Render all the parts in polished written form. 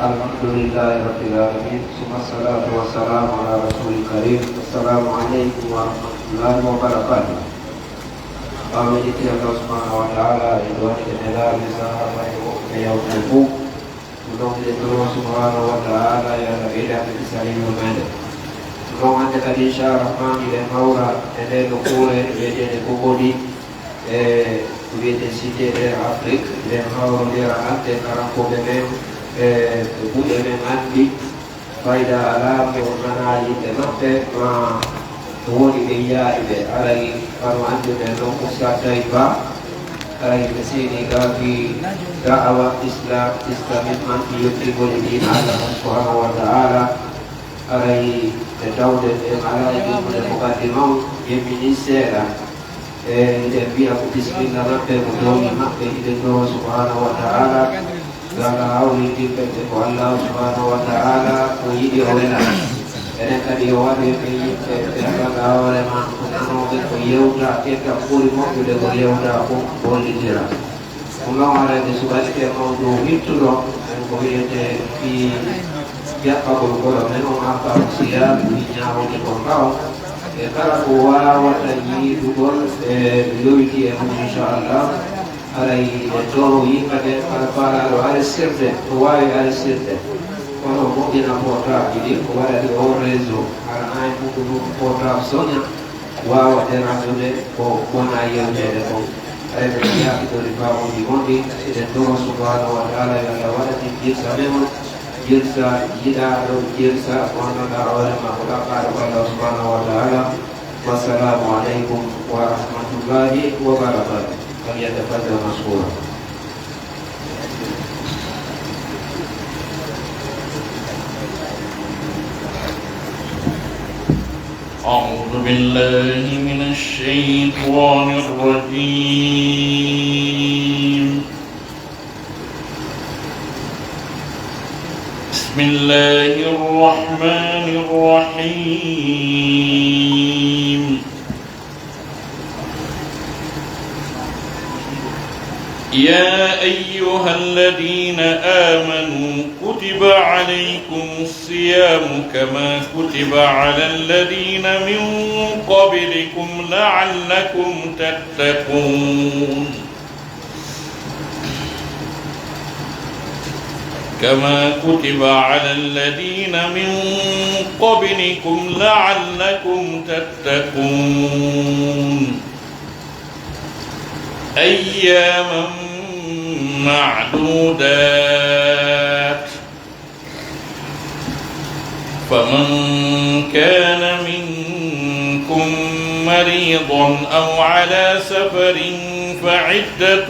Alhamdulillahirrabbilalamin. Wassalatu wassalamu ala rasulil karim. Assalamualaikum warahmatullahi wabarakatuh. Pamiliki Allah subhanahu wa ta'ala Idwani kenela misahabat Yaw nalbu Tulong di Allah subhanahu wa ta'ala Ya Rabida Bisalim Lumede Tulong ante tadi syarahman Ile maura Ele nukure Ile kubodi Ile site Ile Afrik Ile maura Ile ante Karampo bemem Bude memandi Faida alam Yurmana Ile nafte Ma Tuwoni beya ibe Alai Karu anju Menong Ustadha iba Alai kesini Gafi Da'awa Islam Islamit Manti Yutri Bolidin Allah subhanahu wa ta'ala Alai Dawde Alai Yumule Bukati Mau Yeminisera Devi aku bismillah Nabi Mudoni Makke Hidayah subhanahu wa ta'ala Gala hauli Dipete Allah subhanahu wa ta'ala Uyidi olena Ene tadi awali Gala awale Manoke Yeuda Eka Puri Moku De Yeuda Boli Jira Ungang ada di Subastia Mau itu dong Dan koyete Di Ya kabul-kabul Memang apa Usia Minyaw Di Kongkau Kala kuwa Watayi Dubol Biluiti Insyaallah Alai Joro Yingade Para Alai Sirte Tuwai Alai Sirte Kono mungkin apota Jadi kuwada di Orezo Aranai Mudu Pota Sonya Wawa Terasude Kona Yonde Deko Alai Berkaya Itu Ribawo Di Mondi Dan Doro Subhanahu wa ta'ala Yang Yawada Jirsa Memon Jirsa Jida Jirsa Kona Da'awale Mahulaka Allah Subhanahu wa ta'ala Wassalamualaikum warahmatullahi wabarakatuh Kalian dapat masuk. أعوذ بالله من الشيطان الرجيم بسم الله الرحمن الرحيم يا أيها الذين آمنوا كتب عليكم الصيام كما كتب على الذين من قبلكم لعلكم تتقون كما كتب على الذين من قبلكم لعلكم تتقون أياما معدودات فمن كان منكم مريضا أو على سفر فعدة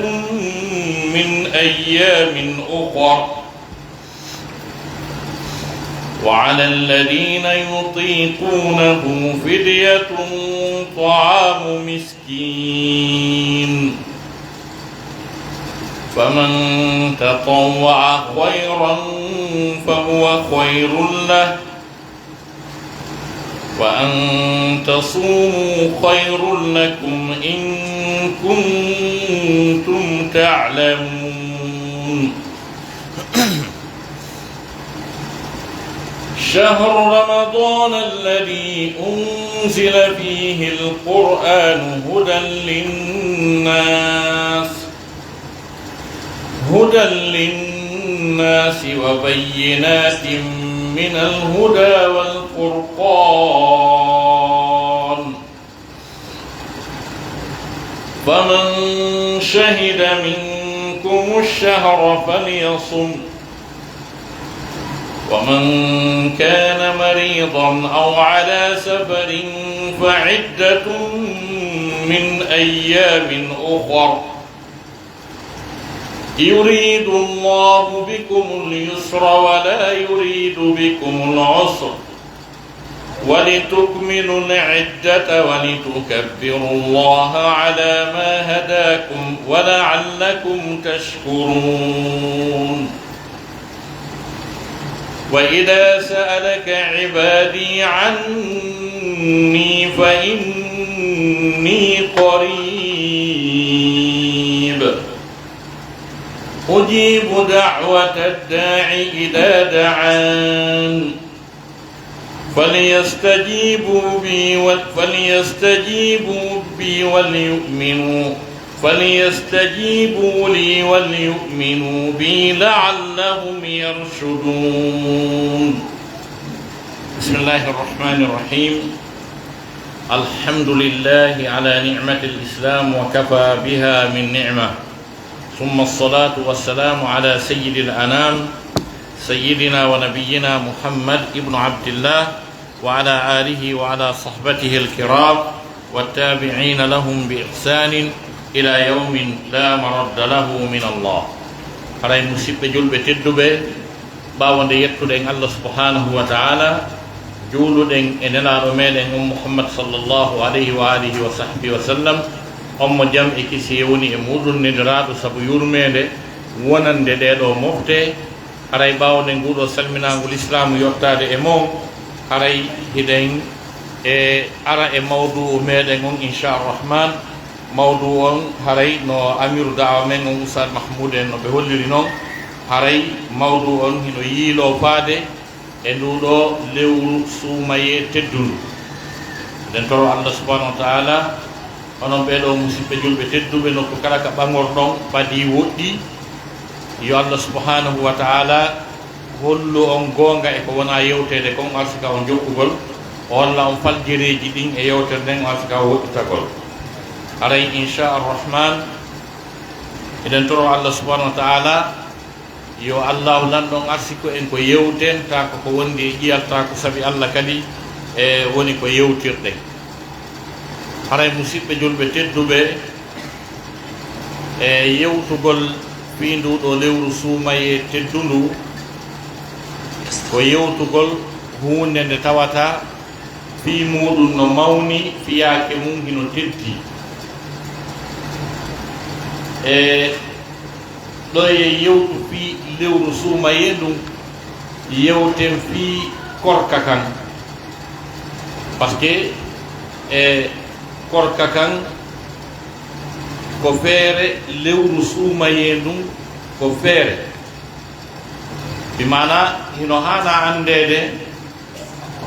من أيام أخر وعلى الذين يطيقونه فدية طعام مسكين فمن تطوع خيرا فهو خير له وأن تصوموا خير لكم إن كنتم تعلمون شهر رمضان الذي أنزل فيه القرآن هدى للناس وبينات من الهدى والفرقان فمن شهد منكم الشهر فليصم ومن كان مريضا أو على سفر فعدة من أيام أخر يريد الله بكم اليسر ولا يريد بكم العسر ولتكملوا العدة ولتكبروا الله على ما هداكم ولعلكم تشكرون وإذا سألك عبادي عني فإني قريب أجيب دعوة الداع إذا دعان فليستجيبوا لي وليؤمنوا بي لعلهم يرشدون. بسم الله الرحمن الرحيم. الحمد لله على نعمة الإسلام وكفى بها من نعمة، ثم الصلاة والسلام على سيد الأنام سيدنا ونبينا محمد ابن عبد الله وعلى آله وعلى صحبته الكرام والتابعين لهم بإحسان إلى يوم لا مرد له من الله. Para musibbe julɓe tedduɓe, ɓawonde yettuɗen Allah subhanahu wa ta'ala, juuluɗen e nelaɗo meɗen Muhammad sallallahu alayhi wa alihi wa sahbihi wa sallam, mo jam e kisi woni e muɗum nediraɗo sabu yurmede wonande ɗeɗo mofte. Haray ɓawde nguɗo salminagol islamu yottade e mon, haray hiɗen e ara e mawdu meɗen on inchalrahman. Mawdu on haray no amiru dawa men on Oustad Mahmoud en no ɓe holliri noon, haray mawdu on hino yiilo faade e nduɗo lewru suumaye teddundu. Nden toro Allah subhanahu wa ta'ala onon ɓeɗo musidɓe julɓe tedduɓe nokku kala ka ɓagorɗon ɓadi woɗɗi, yo Allah subhanahu wa ta'ala hollu on gonga e ko wona yewtede kon arsika on jokkugol, o holla on faljereji ɗin e yewtere nden arsika o woɗɗitagol. haray inchalrahman eɗen toro Allah subhanahu wa ta'ala yo allahu lanɗon arsiko en ko yewten ta ko wondi e ƴiyalta ko saabi Allah kadi e woni ko yewtirɗen. haray musidɓe julɓe tedduɓe, e yewtugol fi nduɗo lewru suumaye teddundu ko yewtugol hunde nde tawata fi muɗum no mawni, fiyake mum hino teddi. E ɗo e yewtu fi lewru suumaye ɗum yewten fi korka kan, par ce que e korka kan ko feere, lewru suumaye ɗum ko feere. Bi mana hino hana andede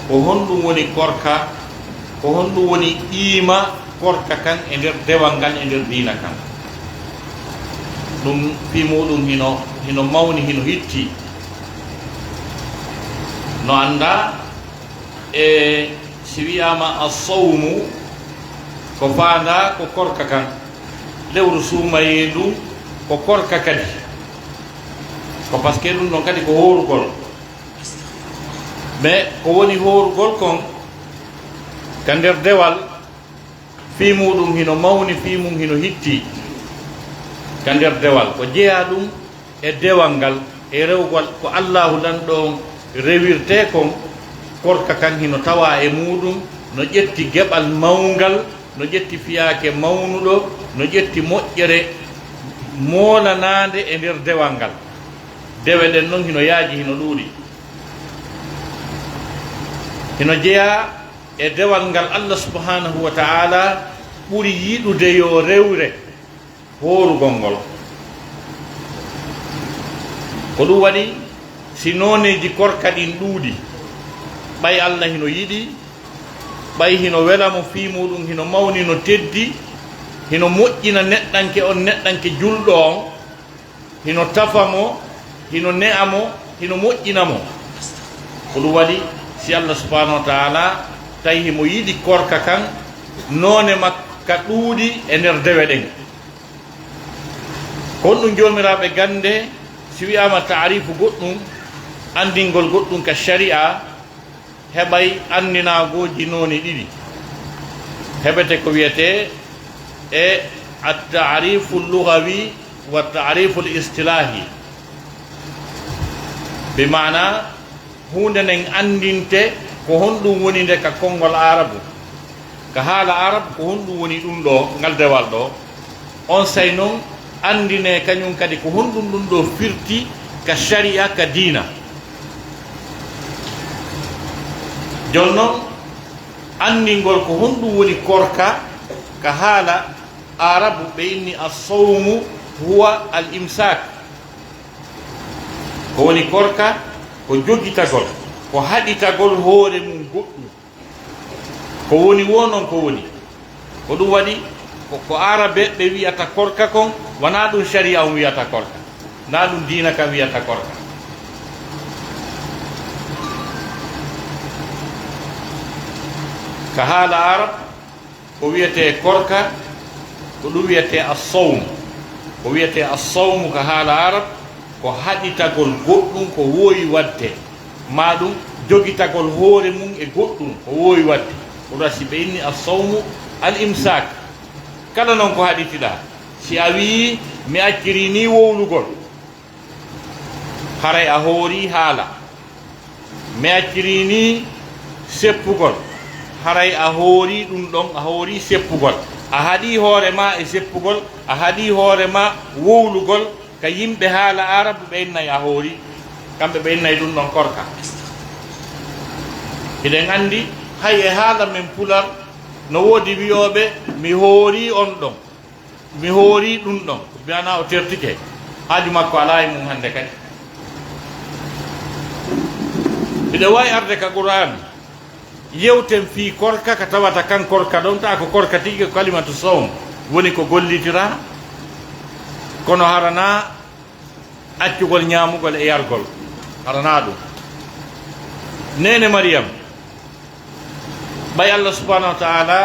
ko honɗum woni korka, ko honɗum woni qiima korka kan e nder dewal ngal e nder diina kan. ɗum fi muɗum hino mawni, hino hitti. No anda e si wiyama assawmu ko fanda ko korka kan, lewru suumaye ɗum ko korka kadi, ko par ce que ɗum ɗon kadi ko horugol. mais ko woni horugol kon ka nder dewal fi muɗum hino mawni, fi mum hino hitti ka nder dewal, ko jeeya ɗum e dewal ngal e rewgol ko allahu ɗan ɗon rewirte kon. korka kan hino tawa e muɗum no ƴetti geɓal mawngal, no ƴetti fiyake mawnuɗo, no ƴetti moƴƴere molanade e nder dewal ngal. dewe ɗen noon hino yaaji, hino ɗuuɗi, hino jeeya e dewal ngal Allah subhanahu wa ta'ala ɓuri yiɗude yo rewre horugol ngol. ko ɗum waɗi si noneji korka ɗin ɗuuɗi, ɓay Allah hino yiɗi, ɓay hino welamo fi muɗum, hino mawni, no teddi, hino moƴƴina neɗɗanke on, neɗɗanke julɗo on, hino tafamo, hino ne'amo, hino moƴƴinamo. ko ɗum waɗi si Allah subhanahu wa ta'ala tawi himo yiɗi korka kan, none makka ɗuuɗi e nder dewe ɗen. kon ɗum jomiraɓe gande si wiyama taarifu goɗɗum, andingol goɗɗum ka sharia, heɓay andinagoji noni ɗiɗi. heɓete ko wiyete e at-ta'rifu lughawi wa at-ta'rifu al-istilahi, bi mana hunde nden andinte ko honɗum woni nde ka konngol arabu, ka haala arabu ko honɗum woni ɗum ɗo ngal dewal ɗo. on say noon andine kañum kadi ko honɗum ɗum ɗo firti ka sharia, ka diina. jonnon andingol ko honɗum woni korka ka haala arabu ɓe inni as-sawmu huwa al-imsak, ko woni korka ko jogitagol ko haɗitagol hoore mum goɗɗum ko woni wonon ko woni ko ɗum waɗi ko arabe ɓe wiyata korka kon wona ɗum sharia on wiyata korka na ɗum dina kam wiyata korka ka haala arab ko wiyete korka ko ɗum wiyete assawm ko wiyete assawmu ka haala arab ko haɗitagol goɗɗum ko woowi wadde ma ɗum jogitagol hoore mum e goɗɗum ko woowi wadde ko rasi ɓe inni assawmu al imsak kala noon ko haɗitiɗa si a wii mi acciri ni wowlugol haray a hoori haala mi acciri ni seppugol haray a hoori ɗum ɗon a hoori seppugol a haɗi hoore ma e seppugol a haɗi hoore ma wowlugol ka yimɓe haala arabu ɓe innayi a hoori kamɓe ɓe innayi ɗum ɗon korka eɗen anndi hay e haala men pular no woodi wiyoɓe mi hoori on ɗon mi hoori ɗum ɗon mbiyana o tertike haaju makko ala e mum hannde kadi mbiɗa wawi arde ka qur'an yewten fii korka ka tawata kan korka ɗon ta ko korka tigi ko kalimatu sawm woni ko gollitira kono harana accugol ñaamugol e yargol harana ɗum nene Mariam ɓay Allah subhanahu wa taala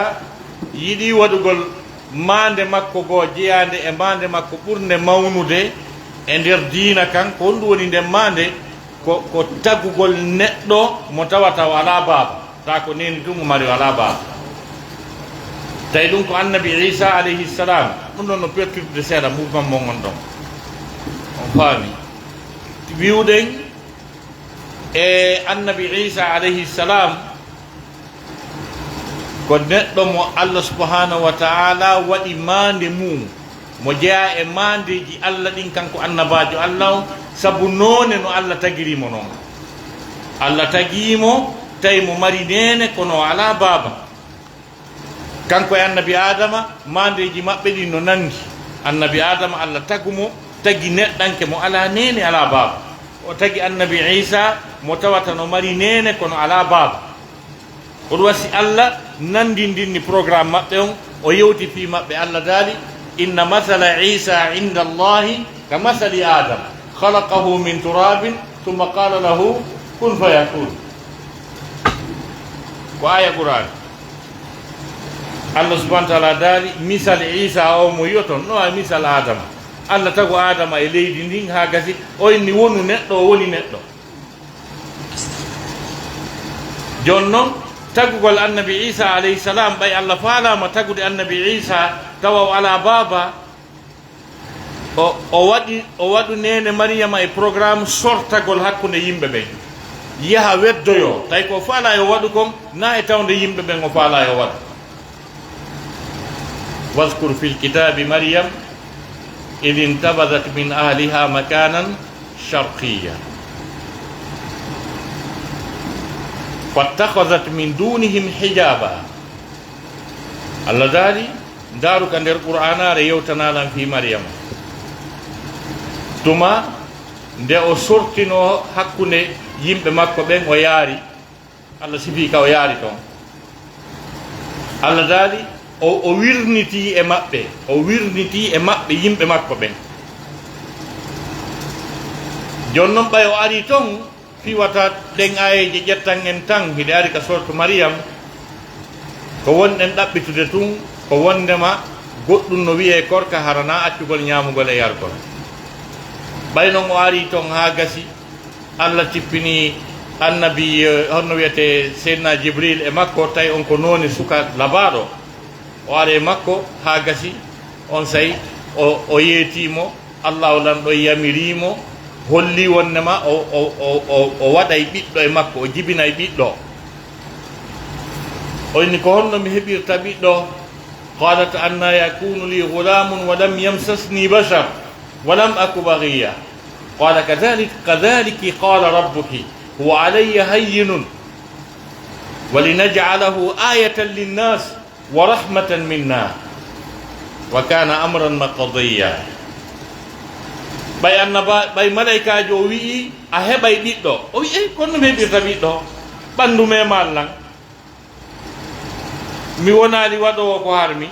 yiɗi waɗugol mande makko goo jeyande e mande makko ɓurde mawnude e nder diina kan ko honɗum woni nden mande ko taggugol neɗɗo mo tawata o ala baaba ta ko neni ɗum o mari o ala baaba tawi ɗum ko annabi Isa alayhi salam ɗum ɗon no pertude seeɗa mouvement mo gon ɗon on faami wiwɗen e annabi Isa alayhi salam ko neɗɗo mo Allah subhanahu wa taala waɗi mande mum mo jeeya e mandeji Allah ɗin kanko annabajo Allah o sabu noone no Allah tagirimo noon Allah tagimo tawi mo mari nene kono ala baaba kanko e annabi adama mandeji maɓɓe ɗin no nangi annabi adama Allah tagumo tagi neɗɗanke mo ala nene ala baaba o tagi annabi Isa mo tawata no mari nene kono ala baaba oɗum wasi Allah nandindinni programme maɓɓe on o yewti fi maɓɓe Allah daali inna mathala Isa inda Allahi ka mathali Adam khalaqahu min turabin thumma qala lahu kun fayakun ko aya Qur'an Allah subhanahu wa taala daali misal Isa o mo yiyoton no a misal Adama Allah tagu Adama e leydi ndin ha gasi o inni wonu neɗɗo o woni neɗɗo jonnon tagugol annabi Isa alayhi salam ɓay Allah faalama tagude annabi Isa tawa o ala baaba o waɗu nene Mariama e programme sortagol hakkude yimɓe ɓen yaha weddoyo tawi ko faala yo waɗu kon na e tawde yimɓe ɓen o faala yo waɗu waskur fil kitabi Maryam id intabadat min ahliha makanan sharqiya fattakhazat min dunihim hijaba Allah daali daaruka nder qur'anare yewtanalan fi Maryama tuma nde o sortino hakkunde yimɓe makko ɓen o yaari Allah sifi ka o yaari toon Allah daali o wirniti e maɓɓe yimɓe makko ɓen jonnon ɓay o ari toon fiwata ɗen ayeje ƴettan en tan hiɗe ari ka sortu Mariam ko wonɗen ɗaɓɓitude tun ko wondema goɗɗum no wiye korka harana accugol ñamugol e yargol ɓay noon o ari toon ha gasi Allah tippini annabi honno wiyete seydna Jibril e makko tawi on ko noone suka labaɗo o ari e makko ha gasi on sayi o yeetimo Allah o lanɗo yamirimo holli wonnema o waɗay ɓiɗɗo e makko o jibinay ɓiɗɗo o inni ko honno mi heɓirta ɓiɗɗo qalat anna yakunu li gulamun wa lam yamsasni bashar wa lam aku baghiya qala kadhaliki qala rabbuki huwa alayya hayyinun wa linaj'alahu ayatan linnas wa rahmatan minna wa kana amran maqdiya ɓay annaba ɓay malaikaji o wi'i a heɓay ɓiɗɗo o wi ey kono mi heɓirta ɓiɗɗo ɓanndu memal lan mi wonali waɗowo ko harmi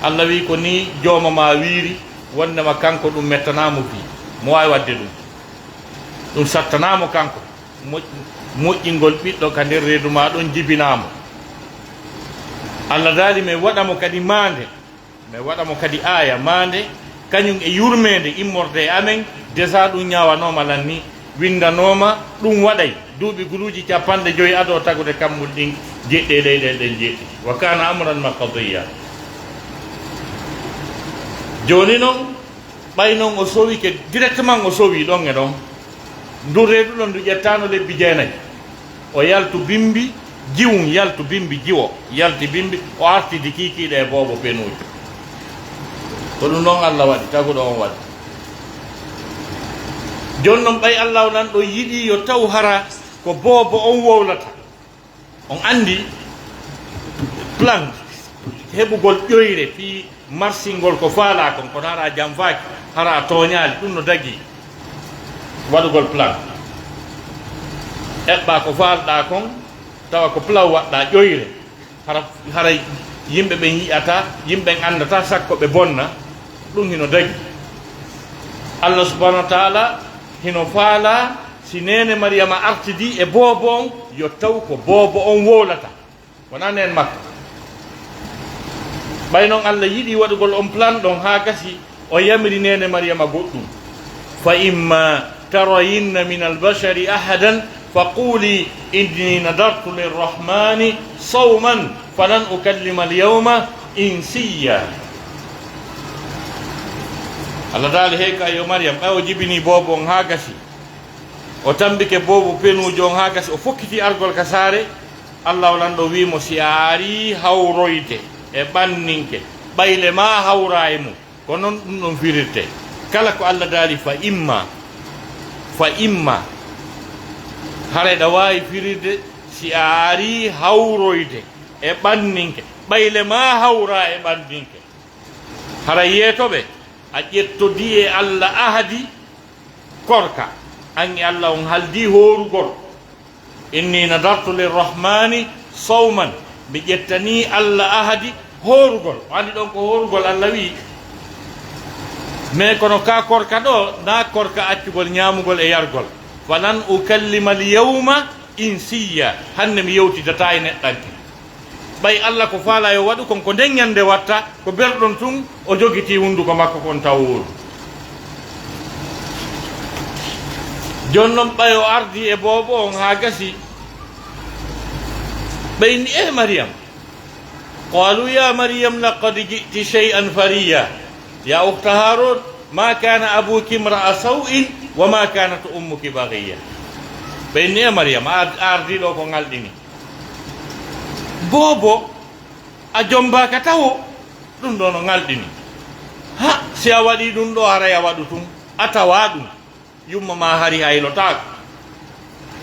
Allah wi ko ni jooma ma wiiri wondema kanko ɗum mettanamo fi mo wawi wadde ɗum sattanamo kanko moƴƴingol ɓiɗɗo ka nder reedu ma ɗon jibinamo Allah daali mi waɗamo kadi mande mi waɗamo kadi aya mande kañum e yurmede immorde amen déjà ɗum ñawanoma lan ni windanoma ɗum waɗay duuɓi guluuji 50 ado tagude kammul ɗin jeɗɗe leyɗel ɗen jeɗɗi wa kana amran maqdiya joni noon ɓay noon o sowi ke directement o sowi ɗon e ɗon ndu reedu ɗon ndu ƴettano lebbi 9 o yaltu bimbi jiwum yaltu bimbi jiwo yalti bimbi o artidi kikiɗe e boobo penuji ko ɗum ɗon Allah waɗi taguɗo on waɗi joni noon ɓay Allah nan ɗo yiɗi yo taw hara ko boobo on wowlata on andi plan heɓugol ƴoyre fi marsingol ko faala kon kono hara jam faaki hara toñaali ɗum no dagi waɗugol plan eɓɓa ko faalɗa kon tawa ko plan waɗɗa ƴoyre hara yimɓe ɓen yiyata yimɓe andata sakko ɓe bonna ɗum hino dagi Allah subhanahu wa taala hino faala si nene Mariama artidi e boobo on yo taw ko boobo on wowlata wona nen makko ɓay noon Allah yiɗi waɗugol on plan ɗon ha gasi o yamiri nene Mariama goɗɗum fa imma tarayinna min albashari ahadan faquli inni nadartu lirrahmani sawman falan ukallima alyawma insiya Allah daali hey ka yo Mariam ɓay o jibini boobo on ha gasi o tambike boobo penujo on ha gasi o fokkiti argol ka saare Allah lanɗo wimo si a ari hawroyde e ɓanninke ɓayle ma hawra e mum ko noon ɗum ɗon firirte kala ko Allah daali fa imma hareɗa wawi firirde si a ari hawroyde e ɓanninke ɓayle ma hawra e ɓanninke hara yeetoɓe a ƴettodi e Allah ahadi korka an e Allah on haldi horugol inni nadartu lirrahmani sawman mi ƴettani Allah ahadi horugol o andi ɗon ko horugol Allah wi mais kono ka korka ɗo na korka accugol ñamugol e yargol falan ukallima alyawma insiya hande mi yewtidata e neɗɗanke ɓay Allah ko faala yo waɗu kon ko nden ñande watta ko berɗon tun o jogiti hunduko makko kon taw wodu joni noon ɓay o ardi e boobo on ha gasi ɓayni e Mariam qalu ya Mariam laqad ji'ti shay'an fariya ya ukhta Harun ma kana abuki imra'a saw'in wa ma kanat ummuki baghiya ɓayni e Mariam a ardi ɗo ko ngalɗini boobo a jombaka tawo ɗum ɗo no ngalɗini ha si a waɗi ɗum ɗo haray a waɗu tun a tawa ɗum yumma ma hari haylotako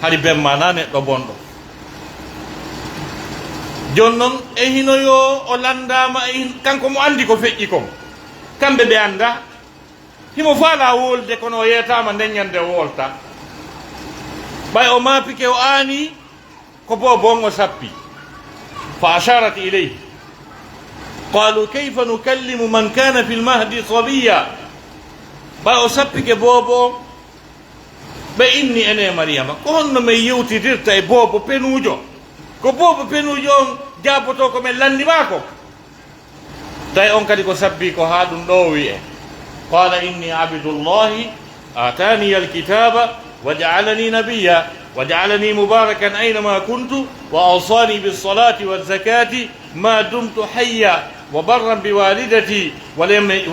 hari bemma na neɗɗo bonɗo joni noon e hino yo o landama kanko mo andi ko feƴƴi kon kamɓe ɓe anda himo faala wolde kono o yetama ndeññande o wolta ɓay o mapike o aani ko boobon o sappi fa asharat ileyhi qalu kayfa nukallimu man kana fi lmahdi sabiya ɓay o sappike boobo on ɓe inni ene Mariama ko honno min yewtidirta e boobo penujo ko boobo penujo on jabboto ko min landimako tawi on kadi ko sabbi ko ha ɗum ɗo wiye qala inni abdullahi atani alkitaba wa ja'alani nabiyya wa ja'alani mubarakan aynama kuntu wa awsani bis-salati waz-zakati ma dumtu hayya wa barran biwalidati wa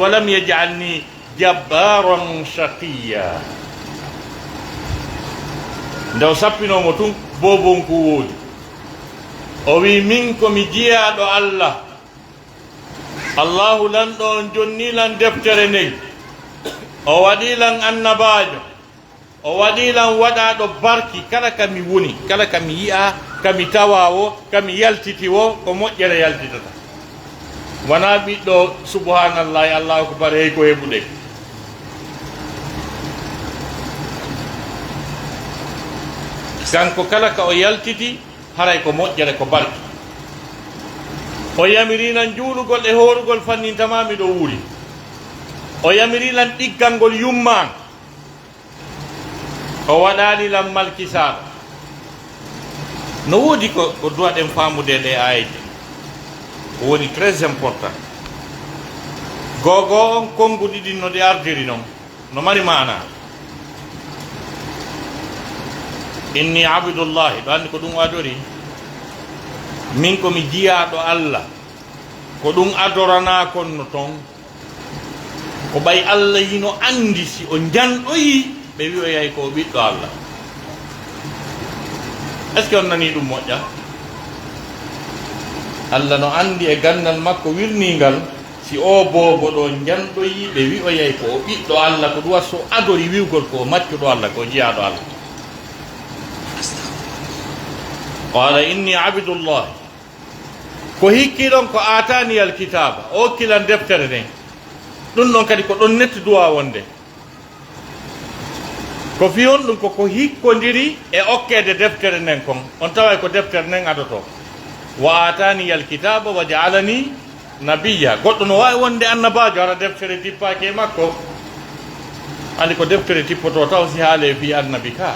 lam yaj'alni jabbaran shaqiyya nde o sappinomo tun boobon ko woodi o wi min komi jiyaɗo Allah Allahu lanɗo on jonnilan deftere nden o waɗilan annabajo o waɗilan waɗaɗo barki kala kami woni kala kami yi'a kami tawa o kami yaltiti o ko moƴƴere yaltitata wona ɓiɗɗo subhanallahi allahu akbar hey ko heɓuɗe kanko kala ka o yaltiti haray ko moƴƴere ko barki o yamirinan juulugol e horugol fannintama miɗo wuuri o yamirinan ɗiggal ngol yumman o waɗanilan malkisaɗo no woodi ko duwaɗen famude ɗe ayde ko woni très important gogo on kongu ɗiɗi no ɗi ardiri noon no mari mana inni abdullahi ɗo andi ko ɗum adori min komi jiyaɗo Allah ko ɗum adorana konno toon ko ɓay Allah yino andi si o janɗoyi ɓe wi o yahi ko o ɓiɗɗo Allah est ce que on nani ɗum moƴƴa Allah no andi e gandal makko wirningal si o bobo ɗo janɗoyi ɓe wi o yahi ko o ɓiɗɗo Allah ko ɗum so adori wiwgol ko o maccuɗo Allah ko jiyaɗo Allah qala inni abdullah ko hikkiɗon ko atani alkitaba o hokkilan deftere nden ɗum ɗon kadi ko ɗon netti duwa wonde ko fiyon ɗum koko hikkodiri e okkede deftere nden kon on tawa ko deftere nden adoto wa atani alkitaba wa jaalani nabiya goɗɗo no wawi wonde annabajo ara deftere tippaki e makko andi ko deftere tippoto taw si haale fi annabi ka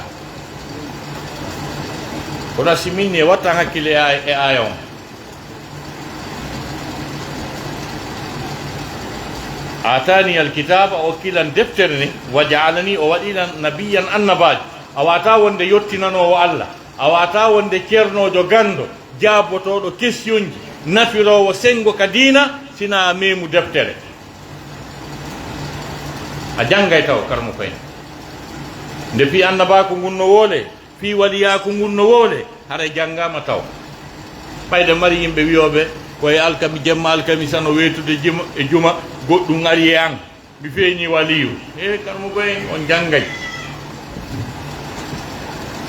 kono si minni e wattan hakkille e aya on atani alkitaba o kilan deftere ni wa jaalani o waɗilan nabiyan annabajo a wata wonde yettinanowo Allah a wata wonde ceernojo gando jaabotoɗo question ji nafirowo sengo ka diina sina memu deftere a janggay taw karmo koyen nde fi annabako ngun no woole fi waliyako ngun no woole hara janggama taw ɓayde mari yimɓe wiyoɓe koye alkami jemma alkami sano wetude e juma goɗɗum ari e an mi feeñi waliyu e karmo koyen on janggay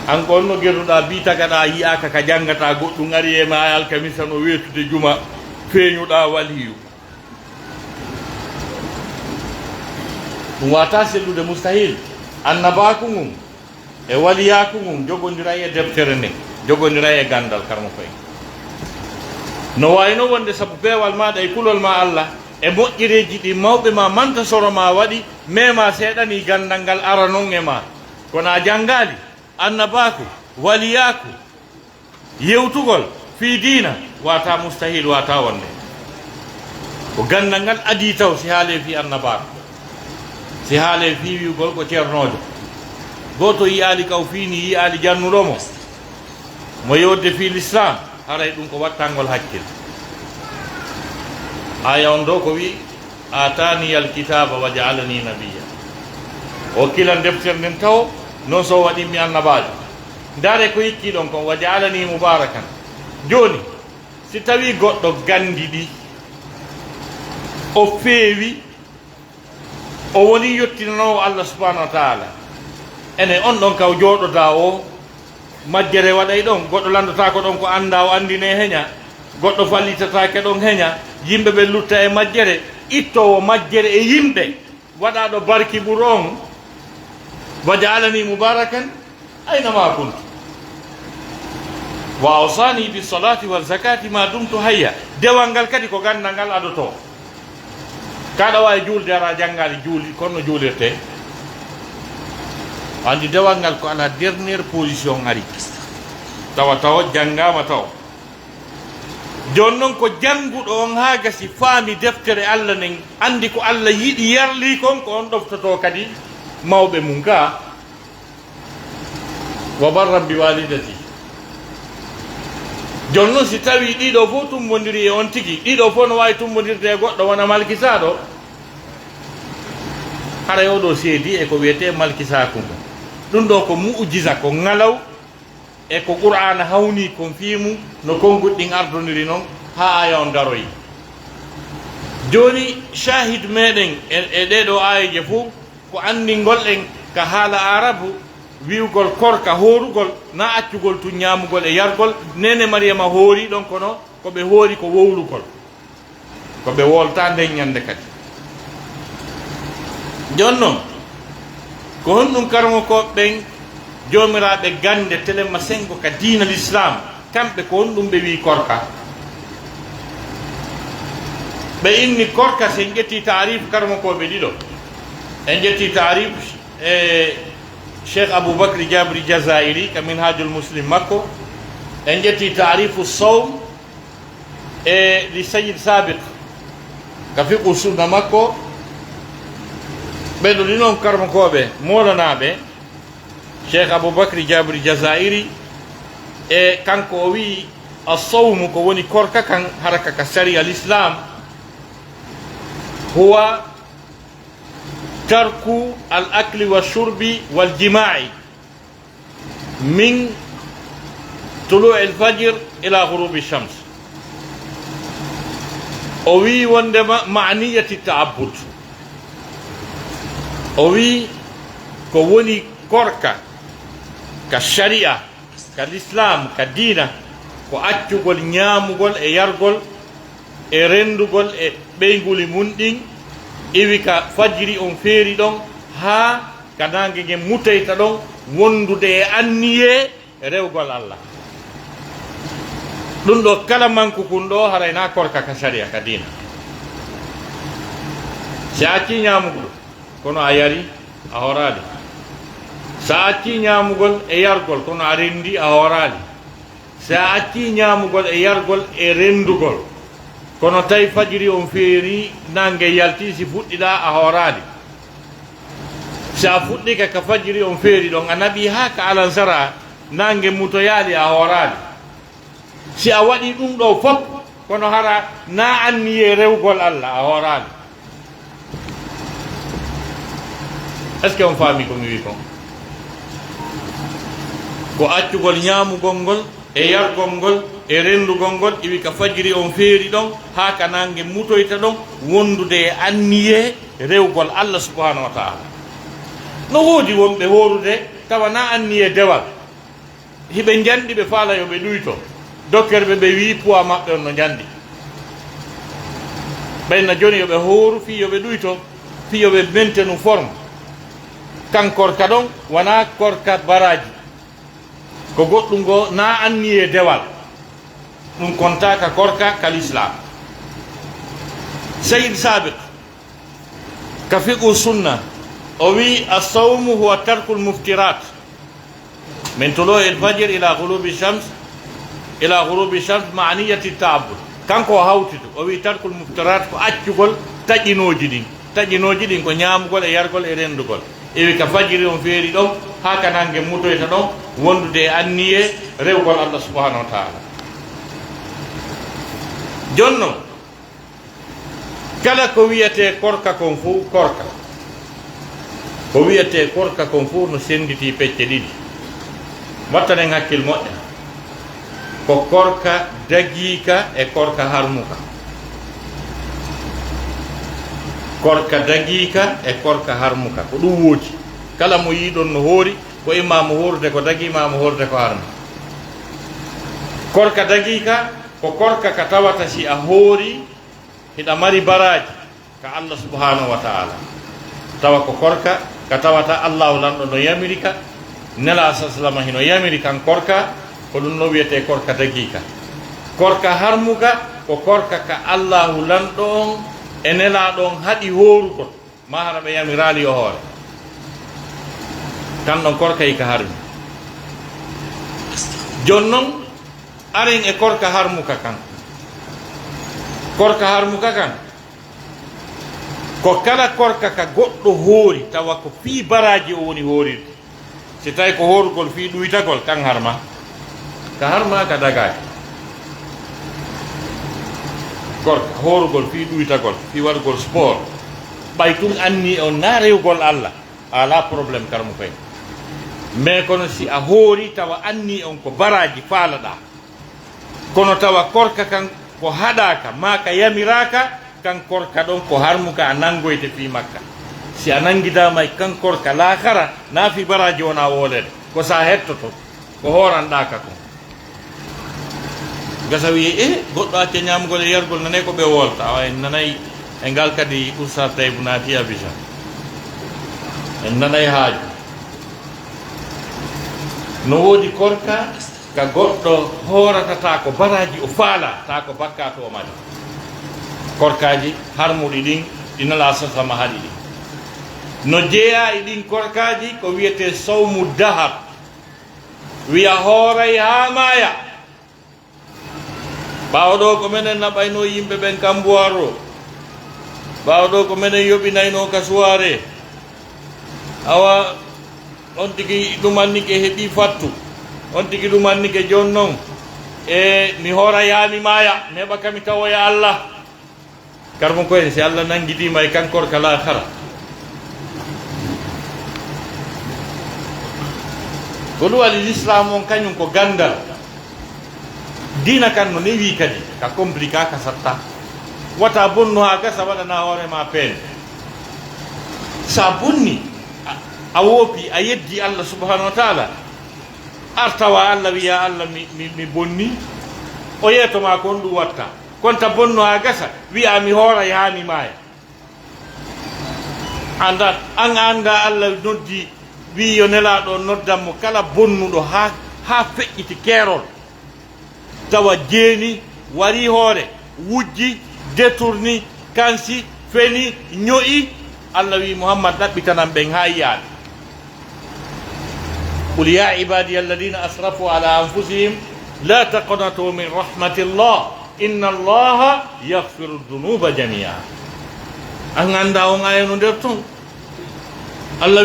an ko onno geruɗa bi tagaɗa yiyaka ka janggata goɗɗum ari e ma alkamisa no wetude juma feeñuɗa waliyu ɗum wata sellude mustahil annabaku mum e waliyaku mum jogodira e deftere nde jogodira e gandal karmo koye no wayno wonde saabu peewal maɗa e kulol ma Allah e moƴƴireji ɗi mawɓe ma manta soro ma waɗi mema seeɗani gandal ngal ara noon e ma kono a jangali annabaku waliyaku yewtugol fi diina wata mustahil wata wonde ko gandal ngal adi taw si haale fi annabaku si haale fi wiwgol ko ceernojo goto yiyali kaw fini yiyali jannuɗomo mo yewde fi l'islam haray ɗum ko wattangol hakkil aya on ɗo ko wi atani alkitaba wa jaalani nabiya o kilan deftere nden taw non so waɗimi annabajo dare ko hikki ɗon kon wa jaalani mubarakan joni si tawi goɗɗo gandi ɗi o feewi o woni yettinanowo Allah subhanahu wa taala ene on ɗon kaw jooɗoda o majjere waɗay ɗon goɗɗo landata ko ɗon ko anda o andine heña goɗɗo fallitatake ɗon heña yimɓe ɓe lutta e majjere ittowo majjere e yimɓe waɗaɗo barki ɓuur on wa jaalani mubarakan aynama kuntu wa awsani bi salati wal zakati ma dumtu hayya dewal ngal kadi ko gandal ngal adoto kaɗa wawi julde ara jangali juuli kono juulirte andi dewal ngal ko ala dernière position ari tawa janggama taw joni noon ko jannguɗo on ha gasi faami deftere Allah nden andi ko Allah yiɗi yarli kon ko on ɗoftoto kadi mawɓe mum ga wa barran bi walidati joni noon si tawi ɗiɗo fof tummodiri e on tigi ɗiɗo fof no wawi tummodirde e goɗɗo wona malkisaɗo haray oɗo seedi e ko wiyete malkisaku ngu ɗum ɗo ko mu'jiza ko ngalaw e ko qur'ana hawni kon fiimu no konguɗɗin ardodiri noon ha aya on daroyi joni shahid meɗen e ɗeɗo ayaje fof ko andingol en ka haala arabu wiwgol korka horugol na accugol tun ñamugol e yargol nene mariama hoori ɗon kono koɓe hoori ko wowlugol koɓe wolta nden ñande kadi joni noon ko honɗum karmo koɓɓen jomiraɓe gande telema sengo ka diina l'islam kamɓe ko on ɗum ɓe wi korka ɓe inni korka sen ƴetti tarif karmakoɓe ɗiɗo en ƴetti tarif cheikh aboubacry jabri jazairi ka minhajul muslim makko en ƴetti tarifu sawm li sayid sabiq ka fiqu sunna makko ɓeɗo ɗi noon karmakoɓe molanaɓe cheikh aboubacry jabri jazairi kanko o wi assawmu ko woni korka kan haraka ka sharia l'islam huwa tarku al akli wa shurbi wal jimai min tulu al fajr ila ghurubi shams o wi wondema maniyati ta'abbud o wi ko woni korka ka sharia ka l'islam ka diina ko accugol ñaamugol e yargol e rendugol e ɓeyguli mun ɗin iwi ka fajiri on feeri ɗon haa ka nange ngen mutayta ɗon wondude e anniye rewgol allah ɗum ɗo kala manku kun ɗo harayna korka ka sharia ka diina si a acci ñaamugol kono a yari a horaali sa acci ñaamugol e yargol kono a rendi a horaali sa acci ñaamugol e yargol e rendugol kono tawi fajiri on feeri nange yalti si fuɗɗiɗa a horaali sa fuɗɗika ka fajiri on feeri ɗon a naɓi ha ka alansara nange mutoyaali a horaali si a waɗi ɗum ɗo fof kono hara na anniye rewgol allah a horaali est ce que on faami ko mi wi kon ko accugol ñaamugol ngol e yargol ngol e rendugol ngol iwi ka fajiri on feeri ɗon haa ka nange mutoyta ɗon wondude e anniye rewgol allah subhanahu wa taala no woodi wonɓe horude tawa na anniye dewal hiɓe janɗi ɓe faala yo ɓe ɗuyto docteur ɓe wi poids maɓɓe on no janɗi ɓayna joni yoɓe hooru fi yoɓe ɗuyto fi yoɓe maintenu forme kan korka ɗon wona korka baraji ko goɗɗum go na anniye dewal ɗum kontaka korka ka l'islam sayid sabiq ka fiqu sunna o wi assawmu huwa tarku lmuftirat min tulo el fajir ila ghurubi shams maniyati ta'abbud kanko o hawtito o wi tarku lmuftirat ko accugol taƴinoji ɗin ko ñamugol e yargol e rendugol ewi ka fajiri on feeri ɗon ha ka nange mutoyta ɗon wondude e anniye rewgol allah subhanahu wa taala jonnon kala ko wiyete korka kon fo korka ko wiyete korka kon fo no senditi pecce ɗiɗi wattanen hakkil moƴƴa ko korka dagiika e korka harmuka korka dagiika e korka harmuka ko ɗum woodi kala mo yiɗon no hoori ko imma mo hoorde ko dagi ma mo hoorde ko harma korka dagiika ko korka ka tawata si a hoori hiɗa mari baraji ka allah subhanahu wa taala tawa ko korka ka tawata allahu lanɗo no yamiri ka nela sa salama hino yamiri kan korka ko ɗum no wiyete korka dagiika korka harmuka ko korka ka allahu lanɗo on e nelaɗo on haɗi hoorugol ma hara ɓe yamirali o hoore tan ɗon korka yi ka harmi jonnon aren e korka harmuka kan ko kala korka ka goɗɗo hoori tawa ko fii baraji o woni hoorirde si tawi ko hoorugol fii ɗuytagol kan harma ka dagaki korka hoorugol fii ɗuytagol fii waɗugol sport ɓay tun anni on na rewgol allah ala probléme karmo koye mais kono si a hoori tawa anni on ko baraji faalaɗa kono tawa korka kan ko haɗaka ma ka yamiraka kan korka ɗon ko harmuka a nangoyte fii makka si a nangidama kan korka lahara na fi baraji wona wolede ko sa hettoto ko horanɗaka kon gasa wiye goɗɗo acca ñamugol e yargol nane ko ɓe wolta awa en nanayi e ngal kadi oustat taybou naati abidjan en nanayi haaju no woodi korka ka goɗɗo horatata ko baraji o faala ta ko bakka to mari korkaji harmuɗi ɗin ɗinala sasama haɗi ɗin no jeeya e ɗin korkaji ko wiyete sawmu dahar wiya hooray ha maaya ɓawɗo ko minen naɓayno yimɓe ɓen kambuwar o ɓawɗo ko minen yoɓinayno ka suware awa on tigi ɗumannike heeɓi fattu on tigi ɗumannike jon noon e mi hoorayani maaya mi heɓa kami tawoya Allah karmo koyne si Allah nanguidima e kankor kala hara ko ɗum waɗi l'islam on kañum ko gandal dina kan no newi kadi ka complica ka satta wata bonno ha gasa waɗana hoorema peene sa bonni a woopi a yeddi Allah subhanahu wa taala artawa Allah wiya Allah mi bonni o yeetoma kon ɗum watta konta bonno ha gasa wiya mi hoora yaami maaya anda an anda Allah noddi wi yo nelaɗo noddanmo kala bonnuɗo ha feƴƴiti keerol tawa jeeni wari hoore wujji détourni kansi feni ño'i Allah wi Muhammad ɗaɓɓitanan ɓen ha yiyaade قل يا عبادي الذين أسرفوا على أنفسهم لا تقنطوا من رحمة الله إن الله يغفر الذنوب جميعا أن عندهم آية ندرتون الله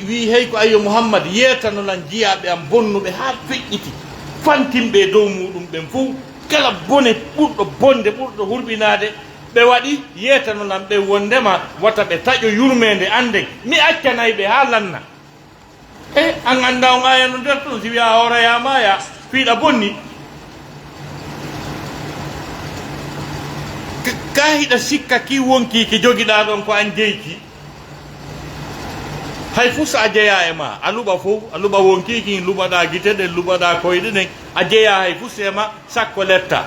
وي هيك أيو محمد يتنو لنجيا بأن بونو بها فيكتي فانتم بدو مودم بنفو كلا بوني بورتو بونده بورتو هربيناده ɓe waɗi yetano lan ɓe wondema wata ɓe taƴo yurmede ande mi accanayi ɓe ha lanna an anda on aya no nder ton si wiya hoorayama ya fiiɗa bonni ka hiɗa sikka ki wonki ki jogiɗa ɗon ko an jeyki hay fuu so a jeeya e ma a luɓa fof a luɓa wonkiki luɓaɗa guite ɗen luɓaɗa koyɗe ɗen a jeeya hay fuu sema sakko letta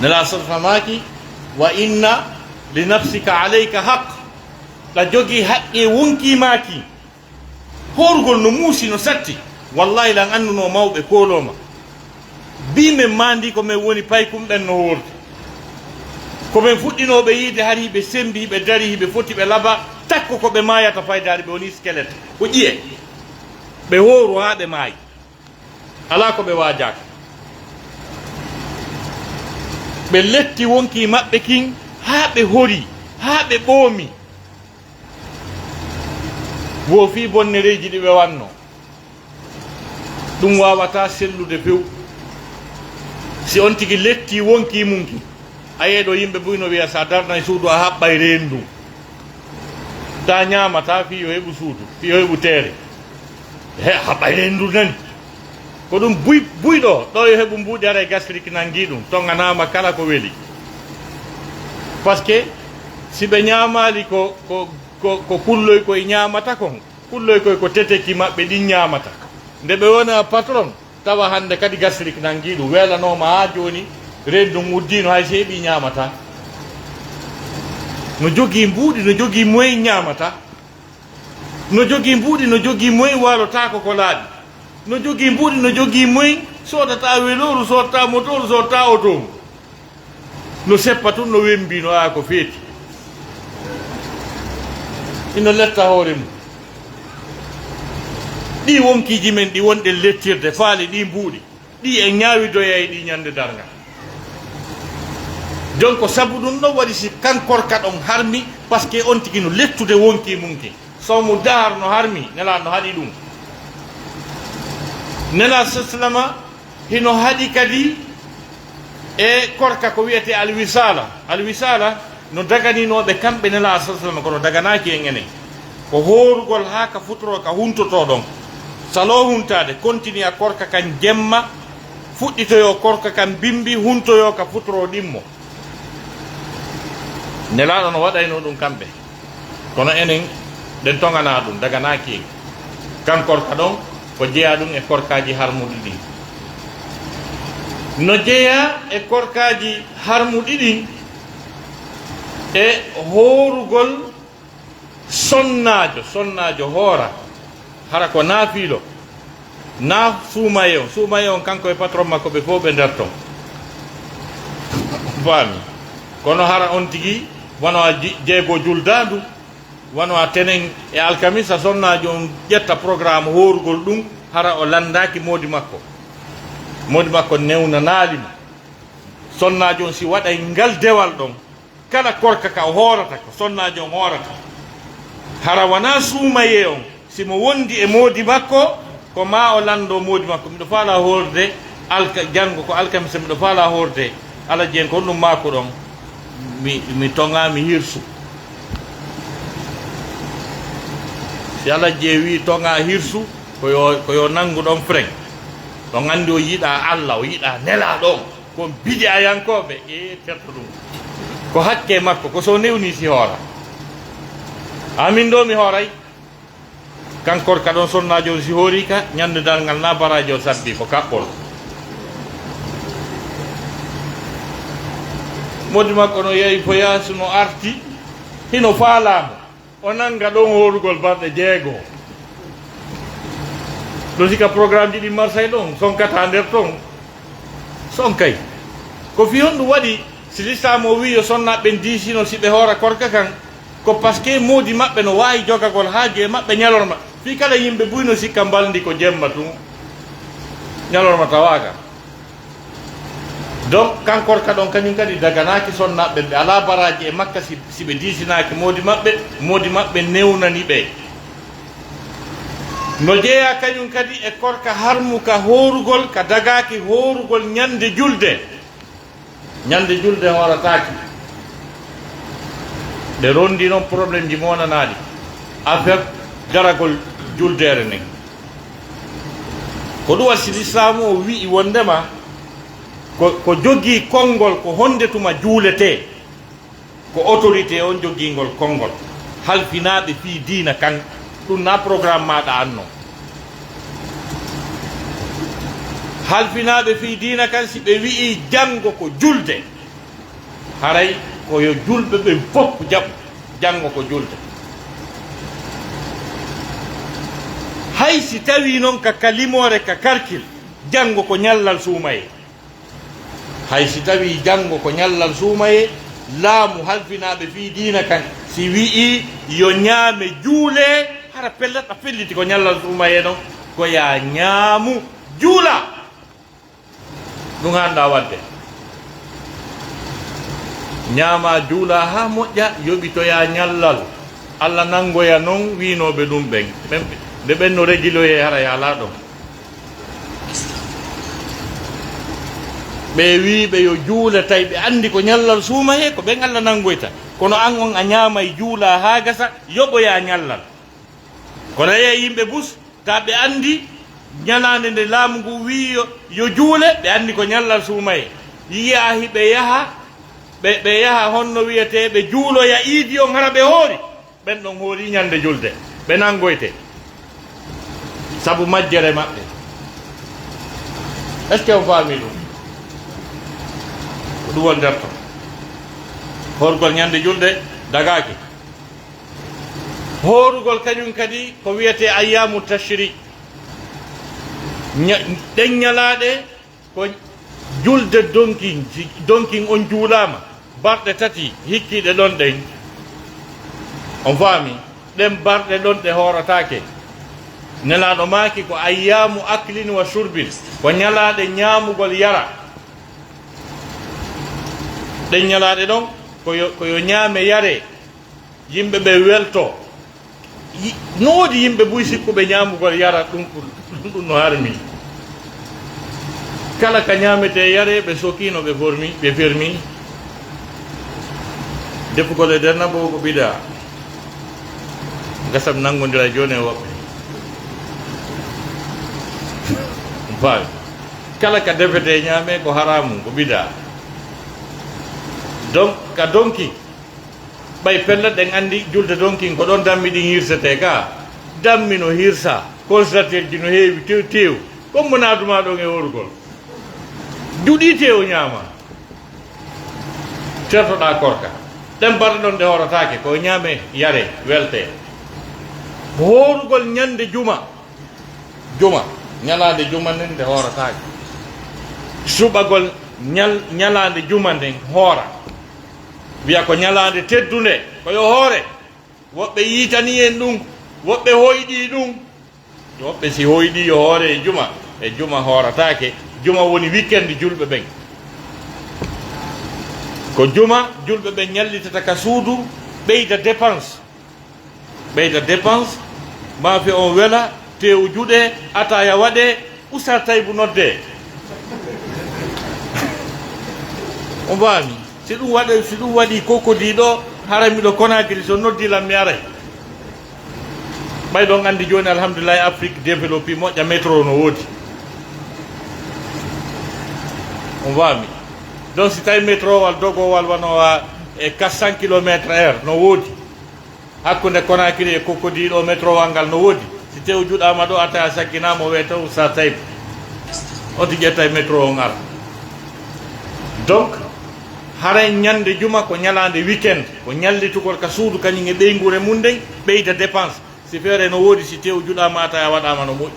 nela sottamaki wa inna li nafsika alayka haq ɗa jogui haqqe wonkimaki horgol no muusi no satti wallahi lan anduno mawɓe koloma bimen mandi ko men woni paykum ɗen no hordi komin fuɗɗinoɓe yiide har hiɓe sembi hiɓe dari hiɓe foti ɓe laaba takko koɓe mayata faydade ɓe woni skelette ko ƴiye ɓe hooru ha ɓe maayi ala ko ɓe wajaka ɓe letti wonki maɓɓe kin ha ɓe hori ha ɓe ɓoomi wo fi bonnereji ɗi ɓe wanno ɗum wawata sellude few si on tigi letti wonki munki a yeeɗo yimɓe buyno wiya sa darna e suudu a haɓɓay rendu ta ñamata fi yo heɓu suudu fi yo heɓu teere he haɓɓay rendu nani ko ɗum buyɗo ɗo yo heɓu mbuuɗi ara e gastrique nangi ɗum tonganama kala ko weeli par ce que si ɓe ñamali ko kulloy koye ñamata kon kulloy koye ko teteki maɓɓe ɗin ñamata nde ɓe wona patron tawa hande kadi gastrique nangi ɗum welanoma ha joni renndum uddino hay so heeɓi ñamata no jogii mbuuɗi no jogii moyen ñamata no jogii mbuuɗi no jogii moyen walotako ko laaɓi no jogii mbuuɗi no jogii moyen sodata weloru sodata motoru sodata automu no seppa tun no wembino a ko feeti ino letta hoore mum ɗi wonkiji men ɗi wonɗen lettirde faali ɗi mbuuɗi ɗi en ñaawidoya e ɗi ñande darngal donc sabu ɗum ɗon waɗi si kankorka ɗon harmi par ce que on tigi no lettude wonki munki sawmu dahar no harmi nela no haɗi ɗum nela saslama hino haɗi kadi e korka ko wiyete alwisala no daganinoɓe kamɓe nela saslama kono daganaki en enen ko horugol ha ka futoro ka huntoto ɗon salo huntade continue a korka kan jemma fuɗɗitoyo korka kan bimbi huntoyo ka futoro ɗimmo nelaɗo no waɗayno ɗum kamɓe kono enen ɗen tongana ɗum daganaki en kan korka ɗon ko jeeya ɗum e korkaji harmuɗi ɗin no jeeya e korkaji harmuɗi ɗin e horugol sonnajo hoora hara ko naafilo na suumaye on kanko e patron makko ɓe fof ɓe nder ton faami kono hara on tigi wono a jeego juldandu wono a tenen e alkamisa sonnajo on ƴetta programme horugol ɗum hara o landaki modi makko newnanalimo sonnajo on si waɗay ngal dewal ɗon kala korka ka o horata ko sonnajo on horata hara wona suumaye on simo wondi e modi makko ko ma o lando modi makko miɗo faala horde janggo ko alkamisa miɗo faala horde ala jeen ko ɗum mako ɗon mi tongami hirsu si ala jeewi tonga hirsu koyo nangu ɗon frein ɗon andi o yiɗa Allah o yiɗa nela ɗon ko bidi ayankoɓe e terto ɗum ko hakke makko ko so newni si hoora amin ɗo mi hooray kankor ka ɗon sonnajo on si hoori ka ñande dal ngal na baraji o sabbi ko kaɓɓol modi makko no yeeyi foyasi no arti hino faalamo o nanga ɗon horugol balɗe 6 ɗo sika programme ji ɗi marsay ɗon sonkata nder ton sonkay ko fi honɗum waɗi si l'islam o wi yo sonnaɓe diisino si ɓe hoora korka kan ko par ce que modi maɓɓe no wawi jogagol haaju e maɓɓe ñalorma fi kala yimɓe buyno sikka mbaldi ko jemma tun ñalorma tawaga donc kankor ka ɗon kañum kadi daganaki sonnaɓe ɓe ala baraji e makka si ɓe diisinaki modi maɓɓe newnani ɓe no jeeya kañum kadi e korka harmuka horugol ka dagaki horugol ñande julde horataki ɓe rondi noon probléme ji monanaɗi affaire garagol juldere nden ko ɗum wasi l'islam o wi'i wondema ko jogii konngol ko hondetuma juulete ko autorité on jogingol konngol halfinaɓe fi diina kan ɗum na programme maɗa anno halfinaɓe fi diina kan si ɓe wi'i janngo ko julde haray koyo julɓe ɓe fof janngo ko julde hay si tawi noon ka kalimore ka karkil janngo ko ñallal suumaye hay si tawi janngo ko ñallal suumaye laamu halfinaɓe fi diina kan si wi'i yo ñaame juule hara pellat a felliti ko ñallal suumaye ɗon ko ya ñaamu juula ɗum handa wadde ñaama juula ha moƴƴa yoɓitoya ñallal Allah nangoya noon winoɓe ɗum ɓen ɓe ɓen no réguloye hara yala ɗon ɓe wiɓe yo juula tawi ɓe andi ko ñallal suumaye ko ɓen Allah nangoyta kono an on a ñaamay juula ha gasa yoɓoya ñallal kono yeyi yimɓe bus ta ɓe andi ñalande nde laamu ngu wi yo juule ɓe andi ko ñallal suumaye yiyahi ɓe yaha honno wiyeteɓe juuloya iidi on hara ɓe hoori ɓen ɗon hoori ñande julde ɓe nangoyte sabu majjere maɓɓe est ce que on faami ɗum ko ɗum won nder ton horugol ñande julde dagaki horugol kañum kadi ko wiyete ayyamu tashri ɗen ñalaɗe ko julde donkin on juulama barɗe tati hikkiɗe ɗon ɗen on faami ɗen barɗe ɗon ɗe horatake nelaɗo maaki ko ayyamu aklin wa shurbin ko ñalaɗe ñamugol yara ɗen ñalaɗe ɗon koyo ñaame yare yimɓe ɓe welto noodi yimɓe buy sikkuɓe ñamugol yara ɗum no harmi kala ka ñamete yare ɓe sokino ɓe fermi defugol e nder nabo ko ɓiɗa gasam nangodira joni e woɓɓe faami kala ka defete ñaame ko haramu ko ɓiɗa donc ka donki ɓay pellat ɗen andi julde donkin ko ɗon dammi ɗin hirsete ka dammi no hirsa constateur ji no heewi tew comme mo naaduma ɗon e worugol juɗi tew ñaama certoɗa korka ɗen mbaɗa ɗon nde horatake ko ñaame yare welte horugol ñande juma ñalaande juma nden nde hoorataake suɓagol ñalaande juma nden hoora wiya ko ñalaande teddunde ko yo hoore woɓɓe yiitani en ɗum woɓɓe hoyɗi ɗum woɓɓe si hoyɗi yo hoore e juma hoorataake juma woni weekend julɓe ɓen ko juma julɓe ɓen ñallitata ka suudu ɓeyda dépense maafe on wela tew juɗe ataya waɗe usta taybu nodde on mbami si ɗum waɗi kokodiɗo haramiɗo Conakry so noddilam mi aray ɓay ɗon andi joni alhamdulillahi Afrique développé moƴƴa métro no woodi on mbami donc si tawi métro wal dogowal wanowa e 400 km/h no woodi hakkude Conakry e kokodiɗo métro wal ngal no woodi si tew juɗama ɗo ata sakkinama we taw sa tayb oti ƴetta e métro o ngar donc haray ñande juma ko ñalande weekend ko ñallitugol ka suudu kañum e ɓeygure mum nden ɓeyda dépense si feere no woodi si tew juɗama ata a waɗama no moƴƴi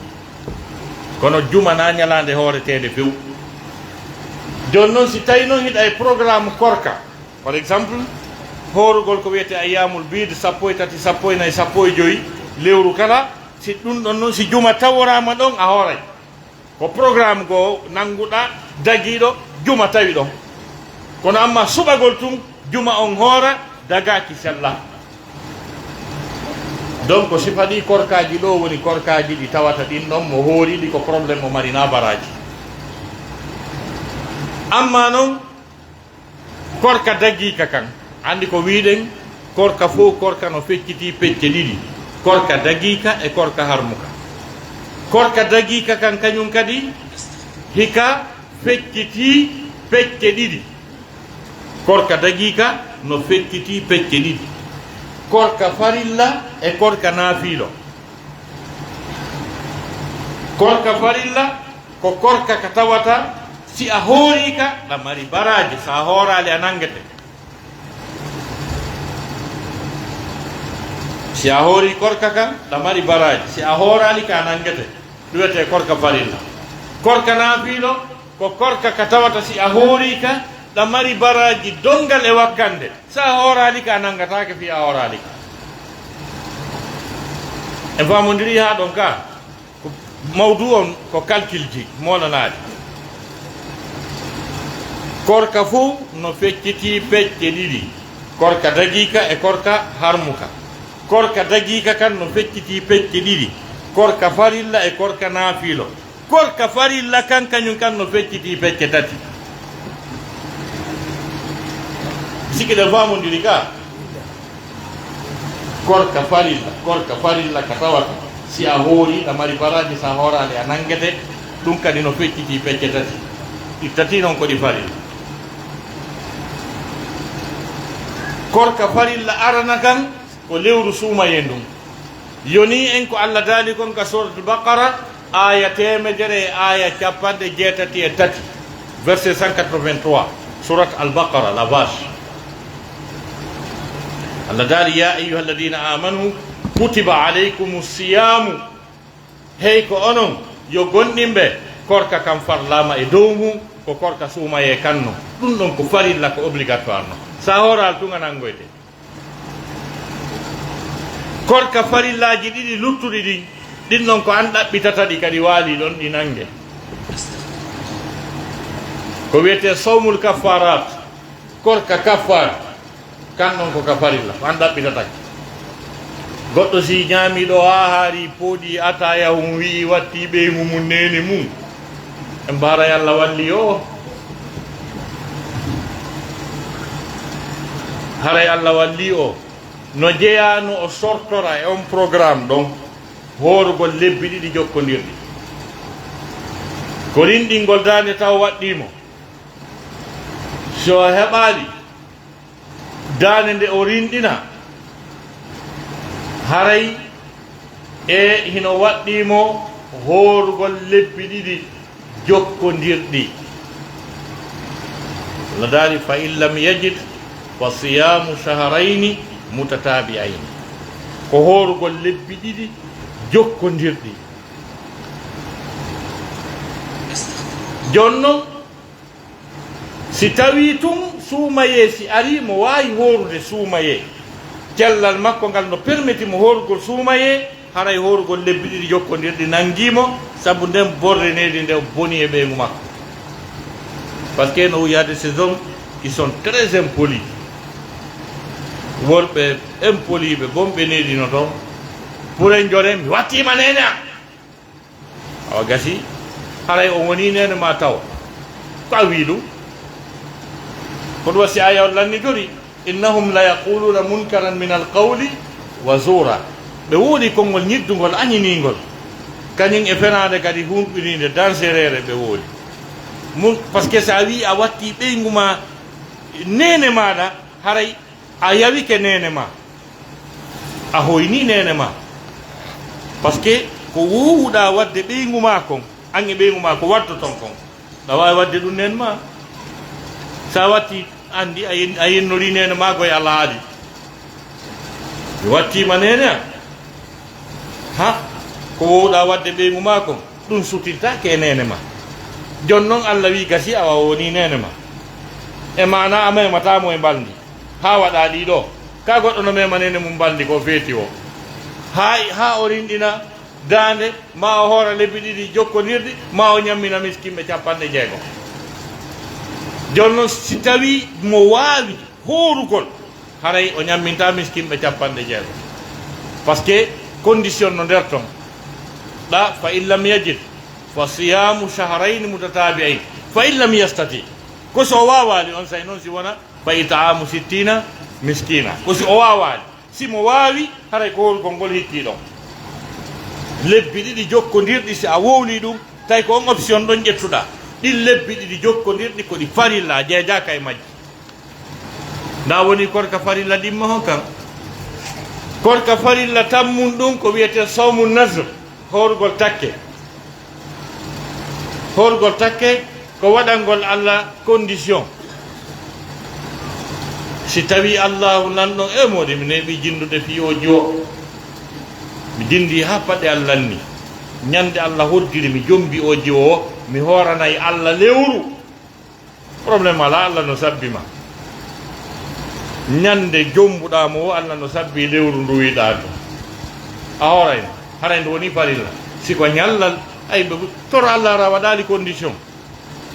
kono juma na ñalande hooretede few joni noon si tawi noon hiɗa e programme korka par exemple horugol ko wiyete ayyamul bid 13 14 15 lewru kala si ɗum ɗon noon si juma taworama ɗon a hooray ko programme goo nannguɗa dagiɗo juma tawi ɗon kono amma suɓagol tun juma on hoora dagaki sallah donc si faɗi korkaji ɗo woni korkaji ɗi tawata ɗin ɗon mo hooriɗi ko probléme mo mari na baraji amma noon korka daggika kan andi ko wiɗen korka fof korka no fecciti pecce ɗiɗi korka daggika e korka harmuka korka daggika kan kañum kadi hika fecciti pecce ɗiɗi korka daggika no fecciti pecce ɗiɗi korka farilla e korka naafilo korka farilla ko korka ka tawata si a hoorika ɗa mari baraji sa hoorali a nangete si a hoori korka kan ɗa mari baraji si a hoorali ka a nangete ɗum wiyete korka farilla korka naafilo ko korka ka tawata si a hoorika ɗa mari baraji dongal e wakkande sa hoorali ka a nangatake fi a hoorali ka e famodiri ha ɗon ka ko mawdu on ko calcul ji monanaɗi korka fuu no fecciti pecce ɗiɗi korka dagiika e korka harmuka korka dagiika kan no fecciti pecce ɗiɗi korka farilla e korka naafilo korka farilla kan kañum kan no fecciti pecce tati siki ɗe famodiri ka korka farilla ka tawata si a hoori ɗa mari baraji sa hoorali a nangete ɗum kadi no fecciti pecce tati ɗi tati noon ko ɗi farilla korka farilla arana kan ko lewru suumayen ɗum yoni en ko Allah daali kon ka suratul baqara aya 100 aya 83 verset 183 surat al baqara la vache Allah daali ya ayyuha alladina amanu kutiba alaykum siyamu hey ko onon yo gonɗinɓe korka kam farlama e dow mum ko korka suumaye kanno ɗum ɗon ko farilla ko obligatoire no sa horal tunga nangoyde korka farillaji ɗiɗi luttuɗi ɗin ɗin ɗon ko an ɗaɓɓitata ɗi kadi waali ɗon ɗi nangue ko wiyete sawmul kaffarat korka kaffar kan ɗon ko ka farilla ko an ɗaɓɓitatake goɗɗo si ñaamiɗo ha haari pooɗi ataya hum wi watti ɓey mumum nene mum e mbaray Allah walli o haray Allah walli o no jeyano o sortora e on programme ɗon hoorugol lebbi ɗiɗi jokkodirɗi ko rinɗingol dande taw waɗɗimo so heɓali dande nde o rinɗina haray e hino waɗɗimo hoorugol lebbi ɗiɗi jokkodirɗi no daari fa in lam yajid fa siyamu shahrayni mutatabi'ayn ko hoorugol lebbi ɗiɗi jokkodirɗi jonnon si tawi tun suumaye si ari mo wawi horude suumaye cellal makko ngal no permetti mo horugol suumaye haray horugol lebbi ɗiɗi jokkodirɗi nangimo sabu nden borrenede nde boni e ɓeygu makko par ce que no wiyade ces hommes qui sont très impolis worɓe impoliɓe bonɓe neɗino toon pour en jone mi wattima nene a awa gasi haray o woni nene ma taw ko a wi ɗum ko ɗum wasi aya o lanni jori innahum la yaquluna munkaran min alqawli wa zura ɓe woodi konngol ñiddugol añiningol kañum e fenade kadi humɓinide dangerere ɓe woodi par ce que sa wi a watti ɓeygu ma nene maɗa haray a yawike nene ma a hoyni nene ma par ce que ko wowuɗa wadde ɓeygu ma kon an e ɓeygu ma ko waddo ton kon ɗa wawi wadde ɗum nen ma sa watti andi a yennori nene ma koye Allah haali mi wattima nene a ha ko wowɗa wadde ɓeygu ma kon ɗum sutirtake e nene ma jonnon Allah wi gasi awa woni nene ma e mana a mematamo e baldi ha waɗa ɗiɗo ka goɗɗo no mema nene mum baldi ko feeti o ha o rinɗina dande ma o hoora lebbi ɗiɗi jokkodirɗi ma o ñammina miskimɓe 60 jonnon si tawi mo wawi horugol haray o ñamminta miskimɓe 60 par ce que condition no nder ton ɗa fa in lam yajid fa siyamu shahrayn mutatabi'ain fa in lam yastati ko so wawali on say noon si wona fa it'amu 60 miskina ko si o wawali simo wawi haray ko horugol ngol hitti ɗon lebbi ɗiɗi jokkodirɗi si a wowli ɗum tawi ko on option ɗon ƴettuɗa ɗin lebbi ɗiɗi jokkodirɗi ko ɗi farilla jeejaka e majji nda woni korka farilla ɗimma hon kam korka farilla tammum ɗum ko wiyete sawmu nasr horugol takke ko waɗangol Allah condition si tawi Allahu nanɗon e mode mi neɓi jindude fiyoji o mi dindi ha paɗe Allah ni ñande Allah hoddiri mi jombi o jiwo o mi horanayi Allah lewru probléme ala Allah no sabbima ñande jombuɗamo o Allah no sabbi lewru ndu wiɗa ɗum a horayno haray nde woni farilla siko ñallal ay toro Allah ara waɗali condition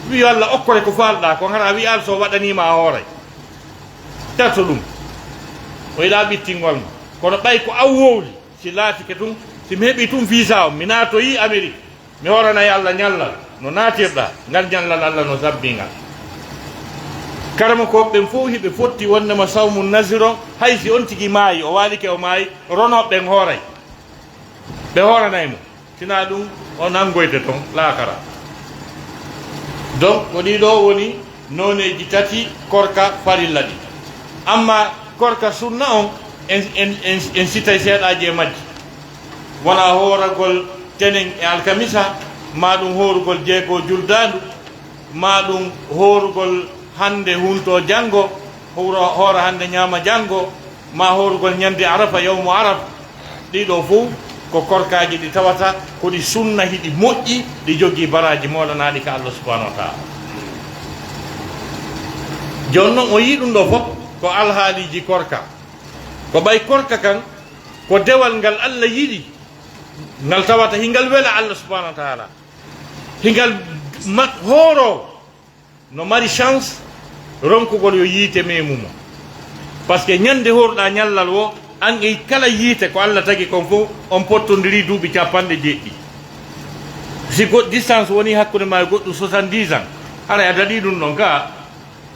wi Allah okkore ko falɗa ko hara wi al so waɗanima a hooray tarto ɗum o yiɗa ɓittingol ma kono ɓay ko awwowli si laatike tun si mi heɓi tun visa o mi naatoyi Amérique mi horanayi Allah ñallal no naatirɗa ngal ñallal Allah no sabbingal karama ko ɓen fof hiɓe fotti wondema sawmu nasiro hay si on tigi maayi o walike o maayi ronoɓeɓen hooray ɓe horanaymo sina ɗum o nangoyde toon laakara donc ko ɗiɗo woni noneji tati korka farilla ɗi amma korka sunna on en sitay seeɗaji e majji wona hooragol tenen e alkamisa ma ɗum horugol jeego juldandu ma ɗum horugol hande hunto janngo hoora hande ñaama janngo ma horugol ñande arafa yawmu arab ɗiɗo fof ko korkaji ɗi tawata koɗi sunna hiɗi moƴƴi ɗi jogii baraji moɗanaɗi ka Allah subhanahu wa taala joni noon o yii ɗum ɗo fof ko alhaaliji korka ko ɓay korka kan ko dewal ngal Allah yiɗi ngal tawata hingal wela Allah subhanahu wa taala hingal hooro no mari chance ronkugol yo yiite memumo par ce que ñande horɗa ñallal o an e kala yiite ko Allah tagi kon fof on pottodiri duuɓi 90 si distance woni hakkude ma e goɗɗum 70 ans haray a daɗi ɗum ɗon ka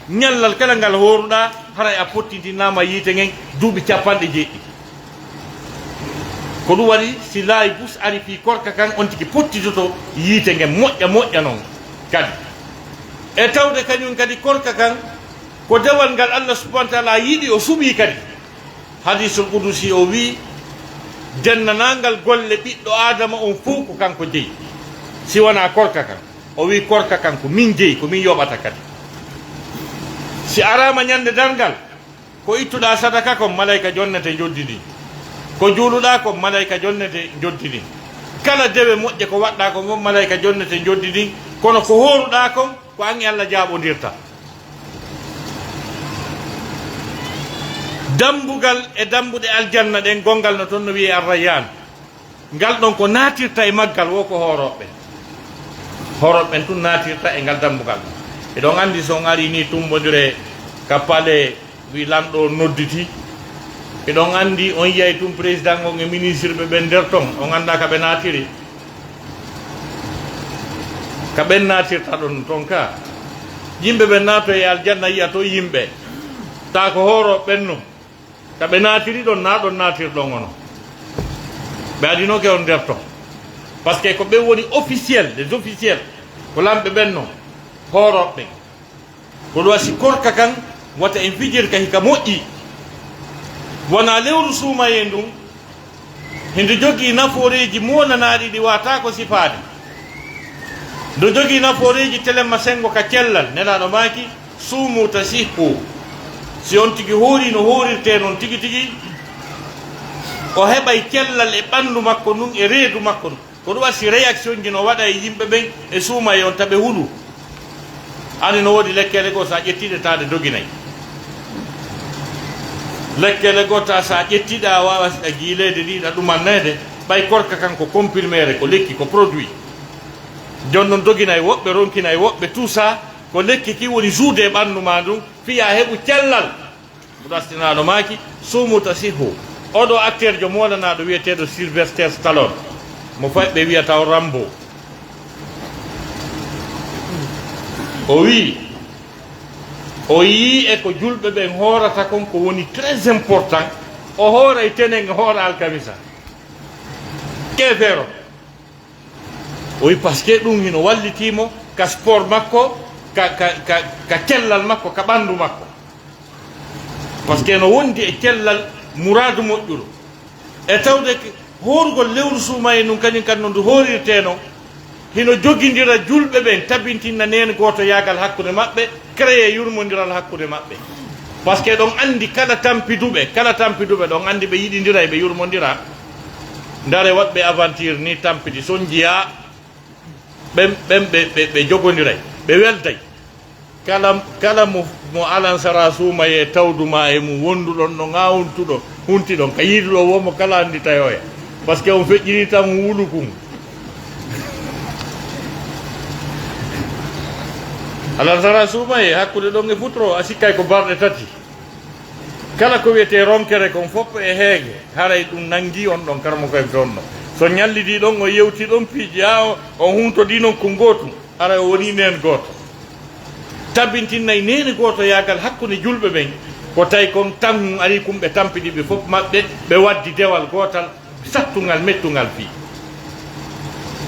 ñallal kala ngal horuɗa haray a pottitinama yiite ngen duuɓi 90 ko ɗum waɗi si laayi bus ari fi korka kan on tigi pottitoto yiite ngen moƴƴa noon kadi e tawde kañum kadi korka kan ko dewal ngal Allah subhanahu wa taala yiɗi o suɓi kadi hadisul qudusi o wi dennanangal golle ɓiɗɗo adama on fof ko kanko jeeyi si wona korka kan o wi korka kan ko min jeeyi ko min yoɓata kadi si arama ñande dargal ko ittuɗa sadaka kon malayka jonnete joddidi ko juuluɗa ko malayka jonnete joddidi kala dewe moƴƴe ko waɗɗa ko fof malayka jonnete joddidi kono ko horuɗa kon ko an e Allah jaaɓodirta. dambugal e dambuɗe aljanna ɗen gongal no toon no wiye arrayyan ngal ɗon ko natirta e maggal wo ko horoɓe ɓen tun natirta e ngal dambugal. eɗon andi son ari ni tumbodire kappale wi lamɗo nodditi, eɗon andi on yiyay tum président on e ministre ɓe ɓen nder ton on anda kaɓe natiri, kaɓen natirta ɗon ton ka yimɓe ɓe naato e aljanna yiya to yimɓe ta ko horoɓe ɓen num kaɓe natiri ɗon na ɗon natirɗon ono ɓe adinoke on nder ton par ce que ko ɓe woni officiel les officiels ko lamɓe ɓen non horoɓe ɓen ko ɗum wasi korka kan wata en fijir ka hika moƴƴi wona lewru suumaye ndun hinde jogii nafooreji monanaɗi ɗi wata ko sifade, ndo jogii nafooreji telemma sengo ka cellal nelaɗo maki suumu tasihhu, si on tigi hoori no hoorirte noon tigi tigi o heɓay cellal e ɓanndu makko nun e reedu makko nun. ko ɗum wasi réaction ji no waɗa e yimɓe ɓen e suumaye on taɓe huɗu. ani no woodi lekkele goo sa ƴettiɗe tade doginayi, lekkele goo ta sa ƴettiɗa a wawa a giilede ɗiɗa ɗumannede ɓay korka kan ko comprimére ko lekki ko produit jon noon doginayi woɓɓe ronkinayi woɓɓe tout ça ko lekki ki woni juude e ɓanndu ma ndun fiya heɓu cellal. ko ɗastinaɗo maki suumu tasihhu. oɗo acteur jo molanaɗo wiyeteɗo Sylvester Stallone mo faɓɓe wiyata o Rambo, o wi o yii e ko julɓe ɓen hoorata kon ko woni très important o hoora e tenen e hoora alkamisa kefeero o wi par ce que ɗum hino wallitimo ka sport makko ka cellal makko ka ɓanndu makko, par ce que no wondi e cellal mouradu moƴƴuɗo e tawde hoorugol lewru suumaye nun kañum kadi no ndu hoorirte noon hino jogindira julɓe ɓen tabintinna nene goto yaagal hakkude maɓɓe créé yurmodiral hakkude maɓɓe par ce que ɗon andi kala tampiduɓe ɗon andi ɓe yiɗidira e ɓe yurmodira ndare waɗɓe aventure ni tampidi son jiya ɓen ɓe jogodiray ɓe welday kala mo alansara suumaye tawduma e mum wonduɗon ɗo gawuntuɗo huntiɗon ka yiiduɗo womo kala andi tayoya par ce que on feƴƴiri tan wulukum alansara suumaye hakkude ɗon e futuro a sikkay ko barɗe tati kala ko wiyete ronkere kon fof e heege haray ɗum nangi on ɗon karmo koye toon ɗo so ñallidi ɗon o yewti ɗon piiji ha o huntodi noon ko gootum ara o woni nen gooto tabbintinnayi nene gooto yaagal hakkude julɓe ɓen ko tawi kon tan ari kumɓe tampiɗiɓe fof maɓɓe ɓe waddi dewal gootal sattugal mettugal fii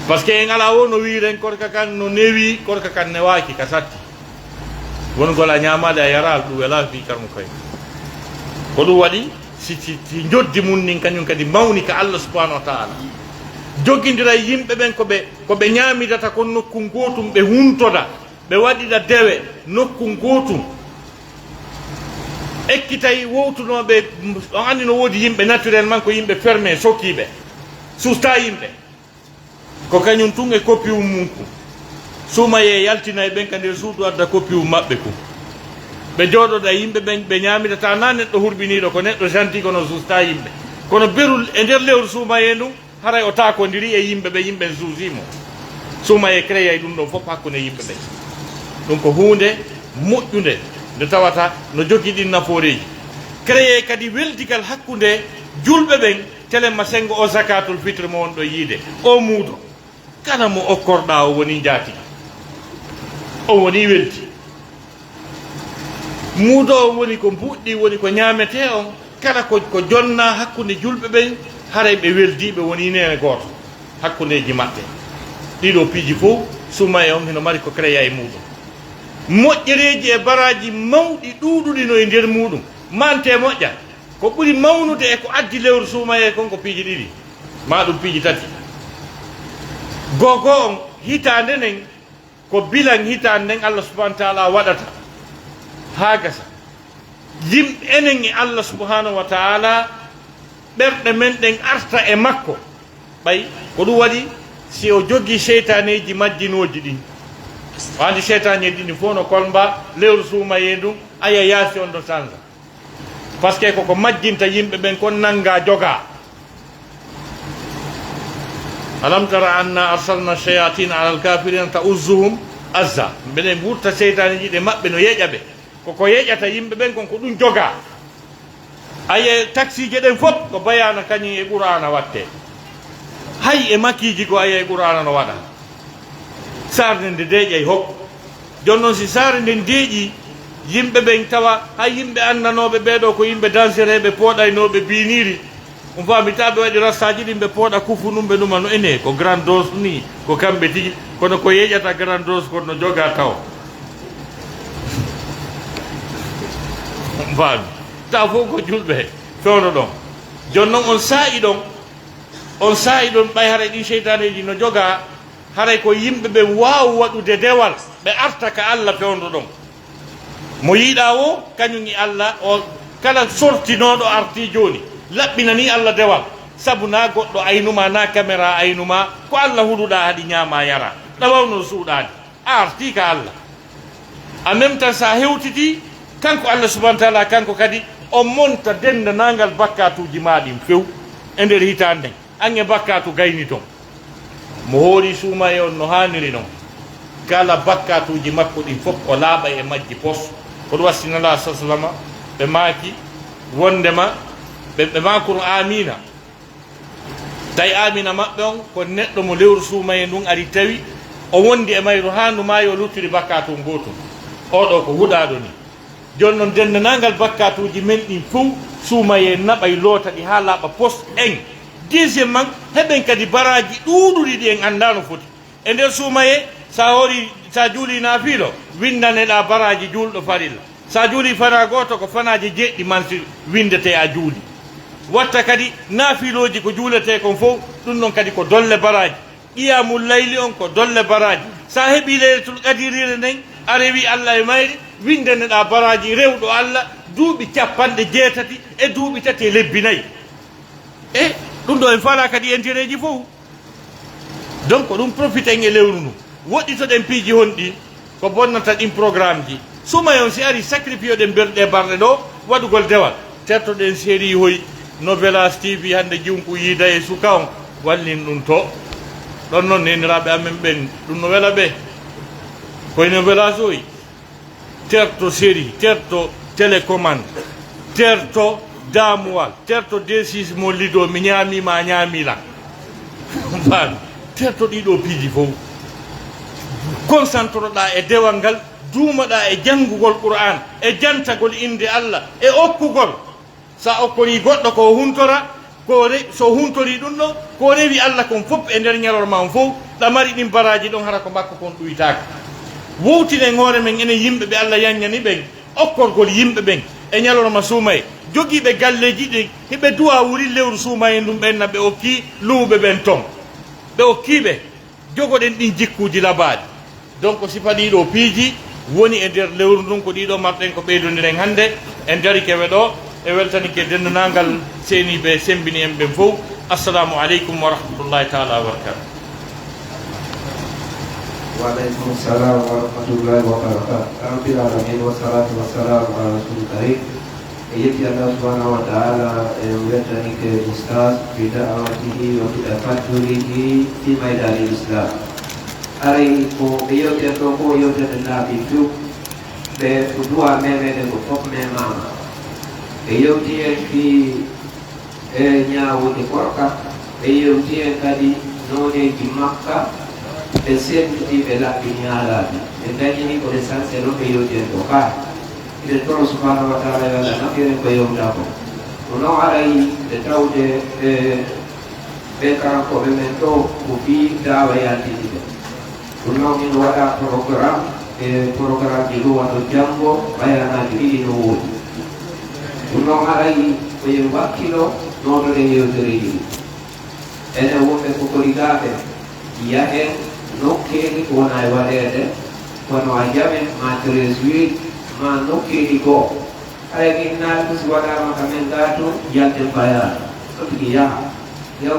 par ce que en ala o no wiren korka kan no newi korka kan newaki ka satti wongol a ñamade a yaral ɗum wela fi karmo koye ko ɗum waɗi si joddi mum nin kañum kadi mawni ka Allah subhanahu wa taala joggidira yimɓe ɓen koɓe ñamidata kon nokku gotum ɓe huntoda ɓe waɗiɗa dewe nokku gotum ekkitay wowtunoɓe on andi no woodi yimɓe naturellement ko yimɓe fermé sokkiɓe susta yimɓe ko kañum tun e copie mum ku suumaye yaltina e ɓen ka nder suudu adda copie maɓɓe ku ɓe jooɗoɗa yimɓe ɓen ɓe ñamitata na neɗɗo hurɓiniɗo ko neɗɗo janti kono susta yimɓe kono berul e nder lewru suumaye ndun haray o takodiri e yimɓe ɓe yimɓe suusimo suumaye créé ɗum ɗon fof hakkude yimɓe ɓen ɗum ko hunde moƴƴude nde tawata no jogui ɗin nafooreji créé kadi weldigal hakkude julɓe ɓen telemma sengo o zakatul fitre mo won ɗo yiide o muudo kala mo okkorɗa o woni jaati o woni welti muudo o woni ko mbuɗɗi woni ko ñamete on kala ko jonna hakkude julɓe ɓen haray ɓe weldiɓe woni nene goto hakkudeji maɓɓe ɗiɗo piiji fof suma e on hino mari ko créa e muɗum moƴƴereji e baraji mawɗi ɗuuɗuɗi no e nder muɗum mante moƴƴa ko ɓuri mawnude e ko addi lewru suumaye kon ko piiji ɗiɗi ma ɗum piiji tati gogo on hitande nden ko bilan hitande nden Allah subahanahu wa taala waɗata ha gasa yimɓe enen e Allah subahanahu wa taala ɓerɗe men ɗen arta e makko ɓay ko ɗum waɗi si o jogui seytaneji majjinoji ɗin wandi seytaane ɗini fof no kolmba lewru suumaye ndum aya yaasi on ɗo change par ce que koko majjinta yimɓe ɓen kon nanga joga alam tara anna arsalna shayatin ala alkafirina ta'uzzuhum azza mbeɗen wurta seytaane ji ɗe maɓɓe no yeƴaɓe koko yeƴata yimɓe ɓen kon ko ɗum joga aye taxi je ɗen fof ko bayana kañum e qur'ana watte hay e makkiji ko aya e qur'ana no waɗa sarde nde deeƴay hok joni noon si saare nden deeƴi yimɓe ɓen tawa hay yimɓe annanoɓe ɓeɗo ko yimɓe dansereɓe pooɗaynoɓe biniri on famitaɓe waɗi rastaji ɗin ɓe pooɗa kufu ɗum ɓe ɗuma no ene ko grand dose ni ko kamɓe tigi kono ko yeƴata grand dose kono joga taw faami taw fof ko julɓe fewno ɗon joni noon on saa'i ɗon ɓay haray ɗin seytaneji no joga haray ko yimɓe ɓe waw waɗude dewal ɓe arta ka Allah fewndo ɗon mo yiiɗa o kañum i Allah o kala sortinoɗo arti joni laɓɓina ni Allah dewal sabu na goɗɗo aynuma na caméra aynuma ko Allah huɗuɗa haɗi ñaama yara ɗawawno suuɗade a arti ka Allah en même temps sa hewtiti kanko Allah subahana taala kanko kadi on monta dendanangal bakkatuji maɗin few e nder hitande nden an e bakkatu gayni ton mo hoori suuma e on no haniri noon kala bakkatuji makko ɗin fof o laaɓa e majji pos koɗo wassinala sa sallama ɓe maaki wondema ɓe makono amina tawi amina maɓɓe on ko neɗɗo mo lewru suuma e ndun ari tawi o wondi e mayru handu ma yo luttiri bakkatu gotum oɗo ko huɗaɗo ni joni noon dendanangal bakkatuji men ɗin fof suumaye naɓay loota ɗi ha laaɓa poste en deuxiément heɓen kadi baraji ɗuuɗuɗi ɗi en anda no foti e nder suumaye sa hoori sa juuli naafiilo windaneɗa baraji juulɗo farilla sa juuli fana goto ko fanaji jeɗɗi mansi windete a juuli watta kadi naafiloji ko juulete kon fof ɗum ɗon kadi ko dolle baraji qiyamul layli on ko dolle baraji sa heeɓi leylatul qadirire nden a rewi Allah e mayri windaneɗa baraji rewɗo Allah duuɓi capanɗe jeetati e duuɓi tati e lebbi nayyi e ɗum ɗo en fala kadi intérêt ji fof donc ɗum profite en e lewru ndu woɗɗitoɗen piiji honɗi ko bonnata ɗin programme ji sumay on si ari sacrifice ɗen berɗe barɗe ɗo waɗugol dewal tertoɗen série hoy novelas tv hande junku yiida e suka on wallin ɗum to ɗon noon neniraɓe amen ɓen ɗum no wela ɓe koye novelas oyi terto série terto télécommande terto damuwal terto D6 mo lido mi ñaamima a ñaamila faami terto ɗiɗo piiji fof concentre ɗa e dewal ngal duumaɗa e janngugol qur'an e jantagol inde Allah e okkugol sa okkori goɗɗo ko huntora so huntori ɗum ɗo ko rewi Allah kon fof e nder ñalorma on fof ɗamari ɗin baraji ɗon hara ko makko kon ɗuytaka wowtinen hoore men enen yimɓe ɓe Allah yanñani ɓen okkorgol yimɓe ɓen e ñalorma suumaye jogiiɓe galleji ɗin heɓe duwa wuri lewru suumaye ndum ɓenna ɓe okki luuɓe ɓen ton ɓe okkiɓe jogoɗen ɗin jikkuji labaɗi donc sifa ɗiɗo piiji woni e nder lewru ndun ko ɗiɗo marɗen ko ɓeydodiren hannde en darikeɓe ɗo e weltanike dendanagal seeniɓe sembini en ɓen fof assalamu aleykum wa rahmatullahi taala wa barakatu وعليكم السلام ورحمة الله وبركاته. رب العالمين والصلاة والسلام على رسول الكريم. يجي الله سبحانه وتعالى ويتنك الأستاذ بدعوته وبتفضله في ميدان الإسلام. أري كو يوتي توكو يوتي النبي جو بدوا ممن كفوك مماما. يوتي في نياو تكوركا. يوتي كدي نوني جمكة. e sentitiɓe laɓɓini haalaɓe ɓe dañini ko l'essentiel o ɓe yewtien ɗo ka ɓe toro subhanahu wa taala walla nafiren ko yewta ko no noon arayi ɓe tawde ɓe karankoɓe men ɗo ko fi dawa yaltiniɓe ɗum noon min waɗa programme e programme ji ɗo waɗo janggo ɓayanaji ɗiɗi no woodi ɗum noon arayi koye wakkilo noɗoɗe yewtere ɗiɗi enen wonɓe kokorigaɓe yahen nokkeli ko wona e waɗede kono a jaɓen ma 13 ma nokkeli goo hay ginnaɗe ko si waɗama ka men gato yalten bayano ɗo tigi yaha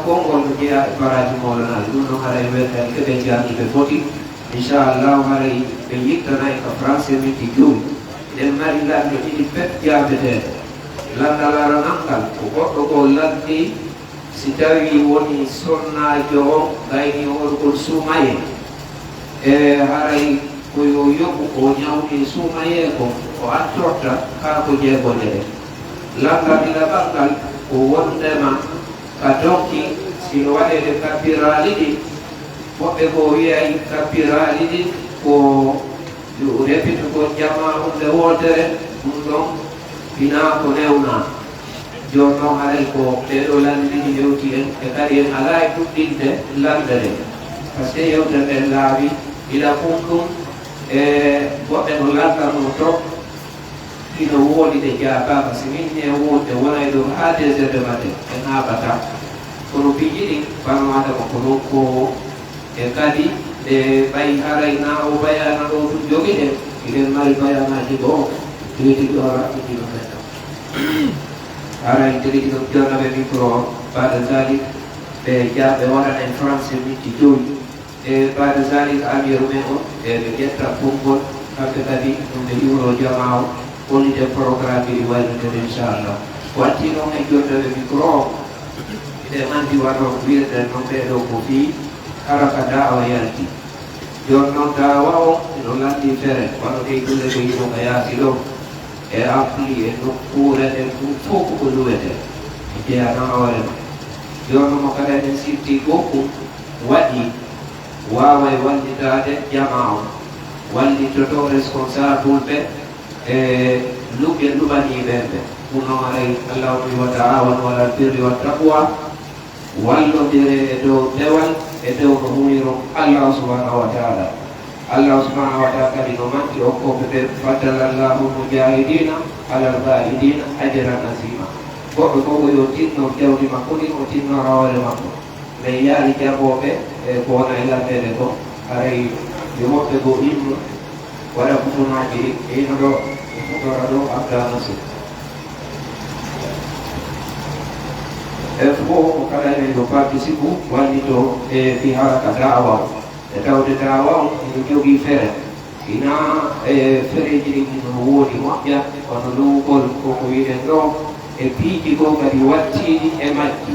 konngol ko jeeya e baraji mawlanaji ɗum noon haɗa e weltani keɓe jangiɓe foti inchallahu haray ɓe yittanayi ko français min ti jooni eɗen mari lande ɗiɗi pep jaabetede landal aranangal ko goɗɗo ko landi si tawi woni sonnajo o gayni orgol suumaye e haray koyo yoɓu ko ñawni suumaye ko o attorta kaa ko jeegoɗere landal ɗiɗaɓalngal ko wondema ka donki sino waɗede kappirali ɗi woɓɓe ko wiyay kappirali ɗi ko repito ko jama hunde wotere ɗum ɗon hina ko newna joni noon haray ko ɓeɗo landi ɗiɗi hewti en e kadi en ala e ɗuɗɗinde lande ɗe par ce que yewte nden laawi ila fum ɗum e goɗɗe no landano trop ino woodi ɗe jaabaka si minne wonde wona e ɗum ha 2 heures de matin en haɓata kono piiji ɗi banoadama ko ɗon ko e kadi ɗe ɓayi haray na o bayana ɗo ɗum jogi ɗen iɗen mari bayanaji ɗo tewti ɗo raɓɓiɗino neɗɗo haray tewti ɗon jonnaɓe micro o bade zalik ɓe jaɓe waɗan en français minti joyi e bade zalik amiru men o e ɓe ƴetta konngol kamɓe kadi ɗum ɓe iwro jama o wonide programme ɗi wallidere inchallah watti noon e jonnaɓe micro o ɓe andi waɗo wiirɗen noon ɓeɗo ko fii haraka dawa yalti joni noon dawa o ino landi fere waɗo ɗe dulle ko yimo ka yaasi ɗo e ampli e nokkure ɗen ɗum fof koko luwete e jeyana hoorema joni mo kada eɗen sirti goɗɗum waɗi wawa e wallitade jama o wallitoto responsable ɓe e luɓɓe luɓaniɓeɓe ɗum noon aray allah wi wa ta'awanu alal birri wat taqwa wallodire e dow dewal e dow no huwiro allah subhanahu wa taala allah subhanahu wa taala kadi no manki okkoɓe ɓe faddalallahu mujahidina alal ghaidina ajran azima goɗɗo koko yo tinno jawdi makko ɗin o tinno hoore makko mais yaari jaɓoɓe e ko wona e landede ko haray yo woɓɓe go inno waɗa futunaji ɗi ino ɗo futora ɗo abdanasu e fof ko kala emen ko participe wallito e fi haraka dawa o e tawde dawa o ino jogii fere ina e fereji ɗi ino woodi moƴƴa kono lowgol koko wiɗen ɗo e piiji ko kadi wattiɗi e majji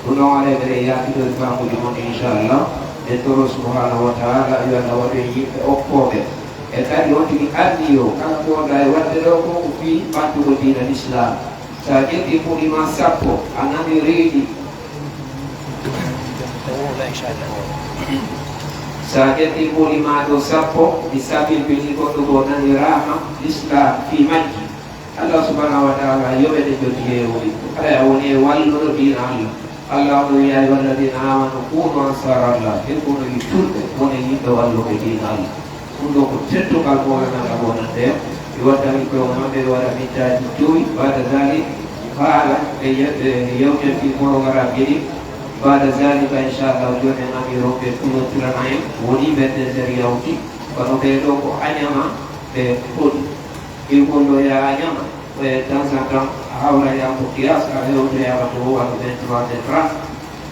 ɗum noon aɗa ɓeɗe yakiɗori famuji mon inchallah e toro subhanahu wa taala yo allah waɗe yimɓe okkoɓe e kadi on tigi anndi yo kala ko wonɗa e wadde ɗo ko ko fii ɓantugo diina l'islam sa ƴetti puɗima sappo a nani reeɗi sa ƴetti puɗima ɗo sappo ɗi sabilbini goɗɗo go nanirama l'islam fi majji allah subhanahu wa taala yoɓeɗe joti yewoni aɗa a woni e walluɗo diina allah allah ono wiya walladina amanu kunu ansarallah en kono yi tulɓe woni yimɓe walluɓe diina allah ɗum ɗo ko teddugal mowenanga wonande ɓe waddami koye maɓɓe ɓe waɗa mintaji joyi bada zalik haala ɓe yewtenti programme jiɗi bada zalika inchallah joni en amiroɓe kulotirana en woni ɓedde nder yawti kono ɓeɗo ko añama ɓe hoɗi ɗikolloya añama ɓe temps en temps hawrayama ko qiyas a hewtoyama to wano 23 et 30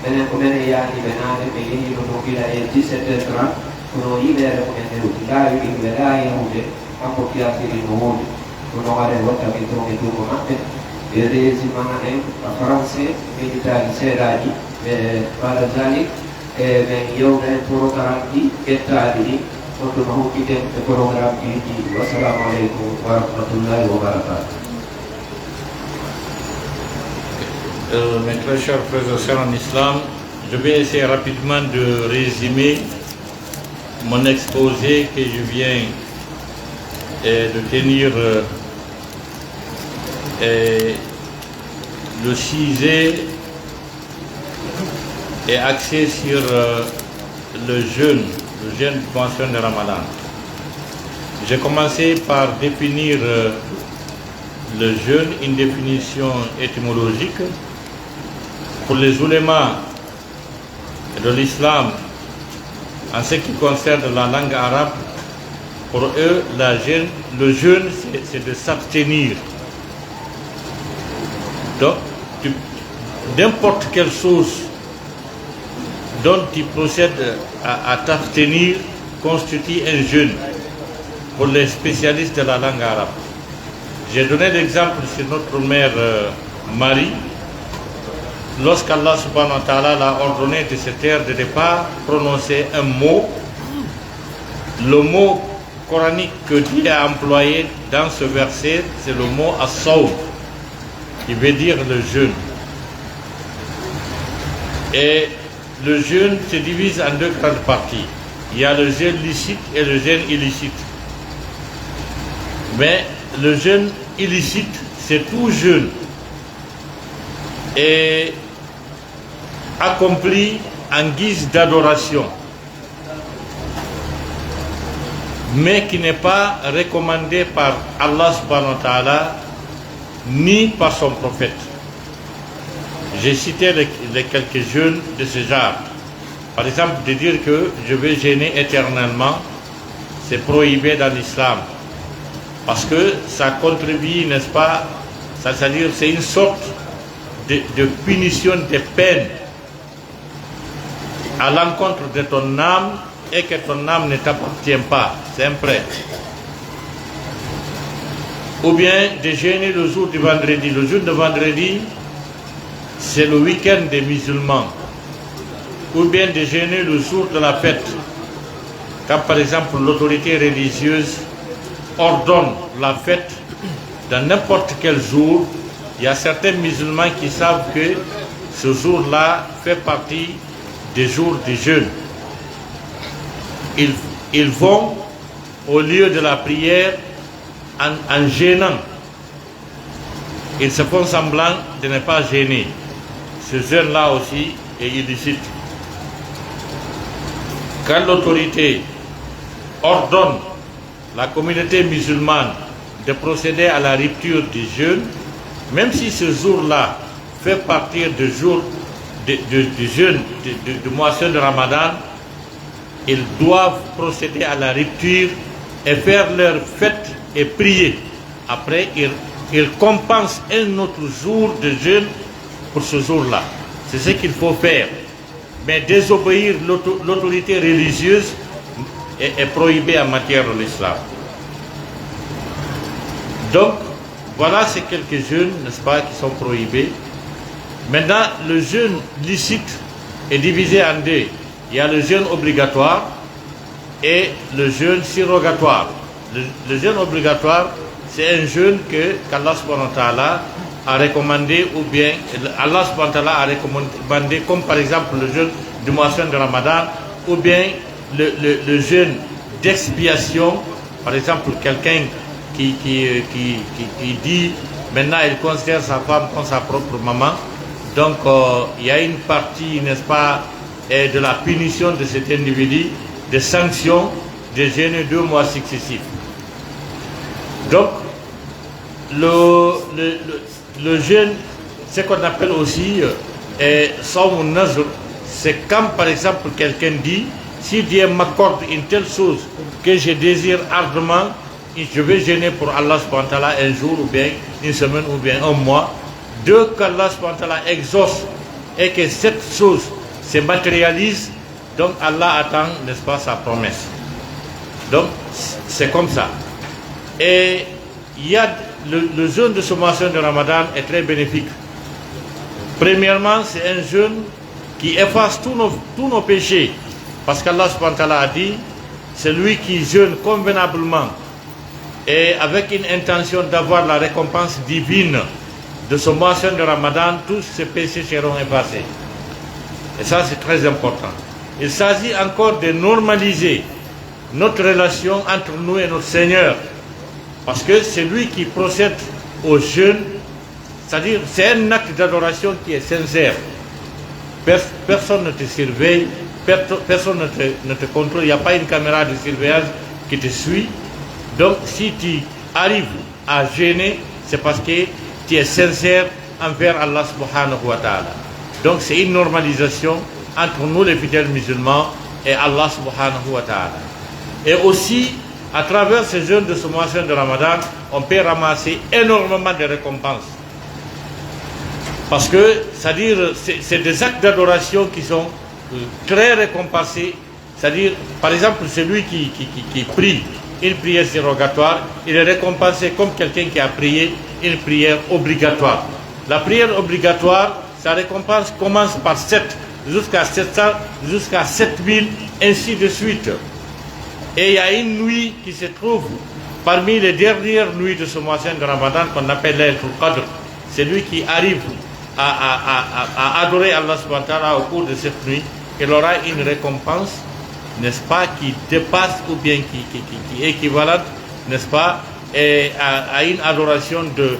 ɓenen ko ɓene yaani ɓe naane ɓe yehino to gila e 17 et 30 kono yiɗere ko en hewti laawi ɗi ɓe ɗa yahude kanko qiyasiri no woodi kono waɗe wattami toon e duugo maɓɓe ɓe résimana en a français militari seeɗaji ɓe bada zalik e ɓen yewna en programme ɗi ƴettaɗi ɗi on ɗum hucciten e programme ɗi wassalamu aleykum wa rahmatullahi wa barakatuh. Mes très chers frères et sœurs en islam, je vais essayer rapidement de résumer mon exposé que je viens de tenir. Le sujet est axé sur le jeûne mention de Ramadan. J'ai commencé par définir le jeûne, une définition étymologique. Pour les oulémas de l'islam, en ce qui concerne la langue arabe, pour eux, le jeûne, c'est de s'abstenir. Donc, n'importe quelle chose dont tu procèdes à t'abstenir, constitue un jeûne pour les spécialistes de la langue arabe. J'ai donné l'exemple sur notre mère Marie, lorsqu'Allah subhanahu wa ta'ala l'a ordonné de se taire, de ne pas prononcer un mot. Le mot coranique que Dieu a employé dans ce verset, c'est le mot as-sawm, qui veut dire le jeûne. Et le jeûne se divise en deux grandes parties. Il y a le jeûne licite et le jeûne illicite. Mais le jeûne illicite, c'est tout jeûne et accompli en guise d'adoration, mais qui n'est pas recommandé par Allah subhanahu wa ta'ala ni par son prophète. J'ai cité les quelques jeûnes de ce genre. Par exemple, de dire que je vais jeûner éternellement, c'est prohibé dans l'islam. Parce que ça contribue, n'est-ce pas, c'est-à-dire c'est une sorte de punition, de peine à l'encontre de ton âme et que ton âme ne t'appartient pas. C'est un prêt. Ou bien de jeûner le jour du vendredi. Le jour de vendredi, c'est le week-end des musulmans. Ou bien de jeûner le jour de la fête. Quand par exemple l'autorité religieuse ordonne la fête dans n'importe quel jour, il y a certains musulmans qui savent que ce jour-là fait partie des jours de jeûne. Ils vont au lieu de la prière en jeûnant. Ils se font semblant de ne pas jeûner. Ce jeûne-là aussi est illicite. Quand l'autorité ordonne la communauté musulmane de procéder à la rupture du jeûne, même si ce jour-là fait partie du jour du jeûne du moisson de Ramadan, ils doivent procéder à la rupture et faire leur fête et prier. Après, ils compensent un autre jour de jeûne pour ce jour-là. C'est ce qu'il faut faire. Mais désobéir l'autorité religieuse est prohibé en matière de l'islam. Donc, voilà ces quelques jeûnes, n'est-ce pas, qui sont prohibés. Maintenant, le jeûne licite est divisé en deux. Il y a le jeûne obligatoire et le jeûne surrogatoire. Le jeûne obligatoire, c'est un jeûne qu'Allah subhanahu wa ta'ala a recommandé, ou bien Allah subhanahu wa ta'ala a recommandé, comme par exemple le jeûne du moisson de Ramadan, ou bien le jeûne d'expiation. Par exemple, quelqu'un qui dit maintenant il considère sa femme comme sa propre maman. Donc il y a une partie, n'est-ce pas, de la punition de cet individu, de sanctions, de jeûner 2 mois successifs. Donc le jeûne, ce qu'on appelle aussi Sawm Nazr, c'est quand par exemple quelqu'un dit, si Dieu m'accorde une telle chose que je désire ardemment, je vais jeûner pour Allah subhanahu wa ta'ala un jour ou bien une semaine ou bien un mois. Dès qu'Allah subhanahu wa ta'ala exauce et que cette chose se matérialise, donc Allah attend, n'est-ce pas, sa promesse. Donc c'est comme ça. Et il y a le jeûne de ce moisson de Ramadan est très bénéfique. Premièrement, c'est un jeûne qui efface tous nos péchés. Parce qu'Allah subhanahu wa ta'ala a dit, celui qui jeûne convenablement et avec une intention d'avoir la récompense divine de ce moisson de Ramadan, tous ses péchés seront effacés. Et ça, c'est très important. Il s'agit encore de normaliser notre relation entre nous et notre Seigneur. Parce que c'est lui qui procède au jeûne, c'est-à-dire c'est un acte d'adoration qui est sincère. Personne ne te surveille, personne ne te contrôle, il n'y a pas une caméra de surveillance qui te suit. Donc si tu arrives à jeûner, c'est parce que tu es sincère envers Allah subhanahu wa ta'ala. Donc c'est une normalisation entre nous les fidèles musulmans et Allah subhanahu wa ta'ala. Et aussi, à travers ce jeûne de ce moisson de Ramadan, on peut ramasser énormément de récompenses. Parce que, c'est-à-dire, c'est des actes d'adoration qui sont très récompensés C'est-à-dire, par exemple, celui qui prie une prière dérogatoire, il est récompensé comme quelqu'un qui a prié une prière obligatoire. La prière obligatoire, sa récompense commence par 7, jusqu'à 700, jusqu'à 7000, ainsi de suite. Et il y a une nuit qui se trouve parmi les dernières nuits de ce mois de Ramadan qu'on appelle Laylatul Qadr. C'est lui qui arrive à adorer Allah subhanahu wa ta'ala au cours de cette nuit. Il aura une récompense, n'est-ce pas, qui dépasse ou bien qui est équivalente, n'est-ce pas, à une adoration de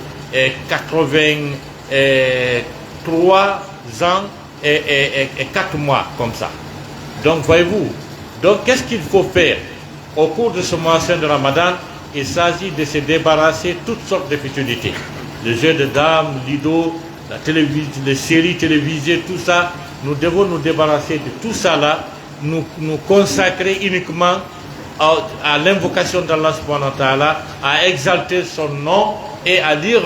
83 ans et 4 mois, comme ça. Donc, voyez-vous, donc qu'est-ce qu'il faut faire au cours de ce mois de Ramadan? Il s'agit de se débarrasser de toutes sortes de futilités. Les jeux de dames, lido, la télévision, les séries télévisées, tout ça. Nous devons nous débarrasser de tout ça là, nous consacrer uniquement à l'invocation d'Allah subhanahu wa ta'ala, à exalter son nom et à lire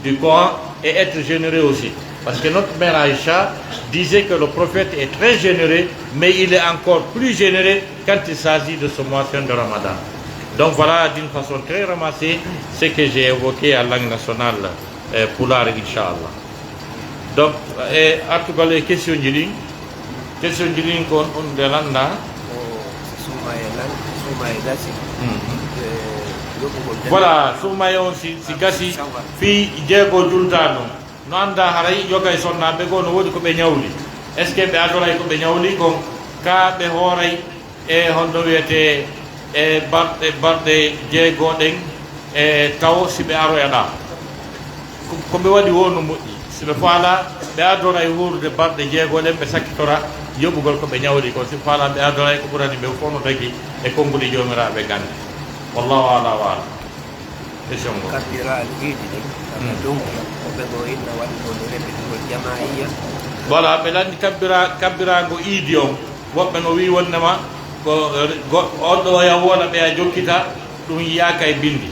du Coran et être généreux aussi. Parce que notre mère Aïcha disait que le prophète est très généreux, mais il est encore plus généreux quand il s'agit de ce mois de Ramadan. Donc voilà, d'une façon très ramassée, ce que j'ai évoqué à langue nationale Pulaar, Inch'Allah. Donc, article les questions du qu'on on delanda. Voilà, soumayon si gasi fi jego jultano. No anda haray yogay sonna be go no wodi ko be nyawli. Est ce que be adoray ko be nyawli ko ka be horay e hondo wiyete barde jeegoɗen taw si ɓe aroyana ko ɓe waɗi wonu moƴƴi si ɓe faala ɓe adora e wuurde barɗe jeegoɗen ɓe sakkitora yoɓugol ko ɓe ñawri ko si faala ɓe adora e ko ɓurani ɓe fof no tagi e konnguli jomiraɓe gande wallahu ala wa ala question ngo voilà ɓe landi kabbirago iidi on woɓɓe no wi wonnema ko oɗo ya wona ɓe a jokkita ɗum yiyaka e bindi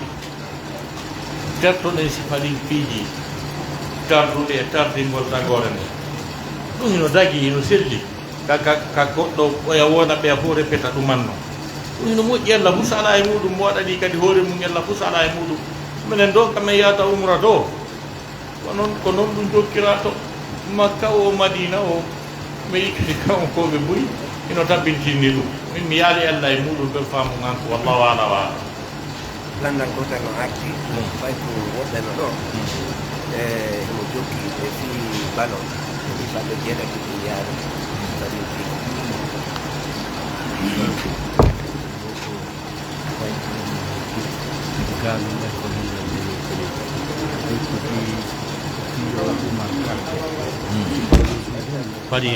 tertoɗen sifalin piiji tardude e tardingol tagore nde ɗum ino dagui ino selli ka goɗɗo oya wona ɓe a fof répéta ɗumanno ɗum ino moƴƴi Allah fu sala e muɗum mo waɗani kadi hoore mum Allah fu sala e muɗum minen ɗo kamen yahata umra to ko noon ɗum jokkira to Makka o Madina o mi yikkiti kam ko ɓe ɓuuri ino tabbintinni ɗum min mi yaali Allah e muɗum ɓe faamu ganko wallahu ala wa ala landal gotal no arti fay ko woɗɗeno ɗo emo jokki ɓe fi ballon ɗi balɗe jeeɗati ɗi yaari kadi pari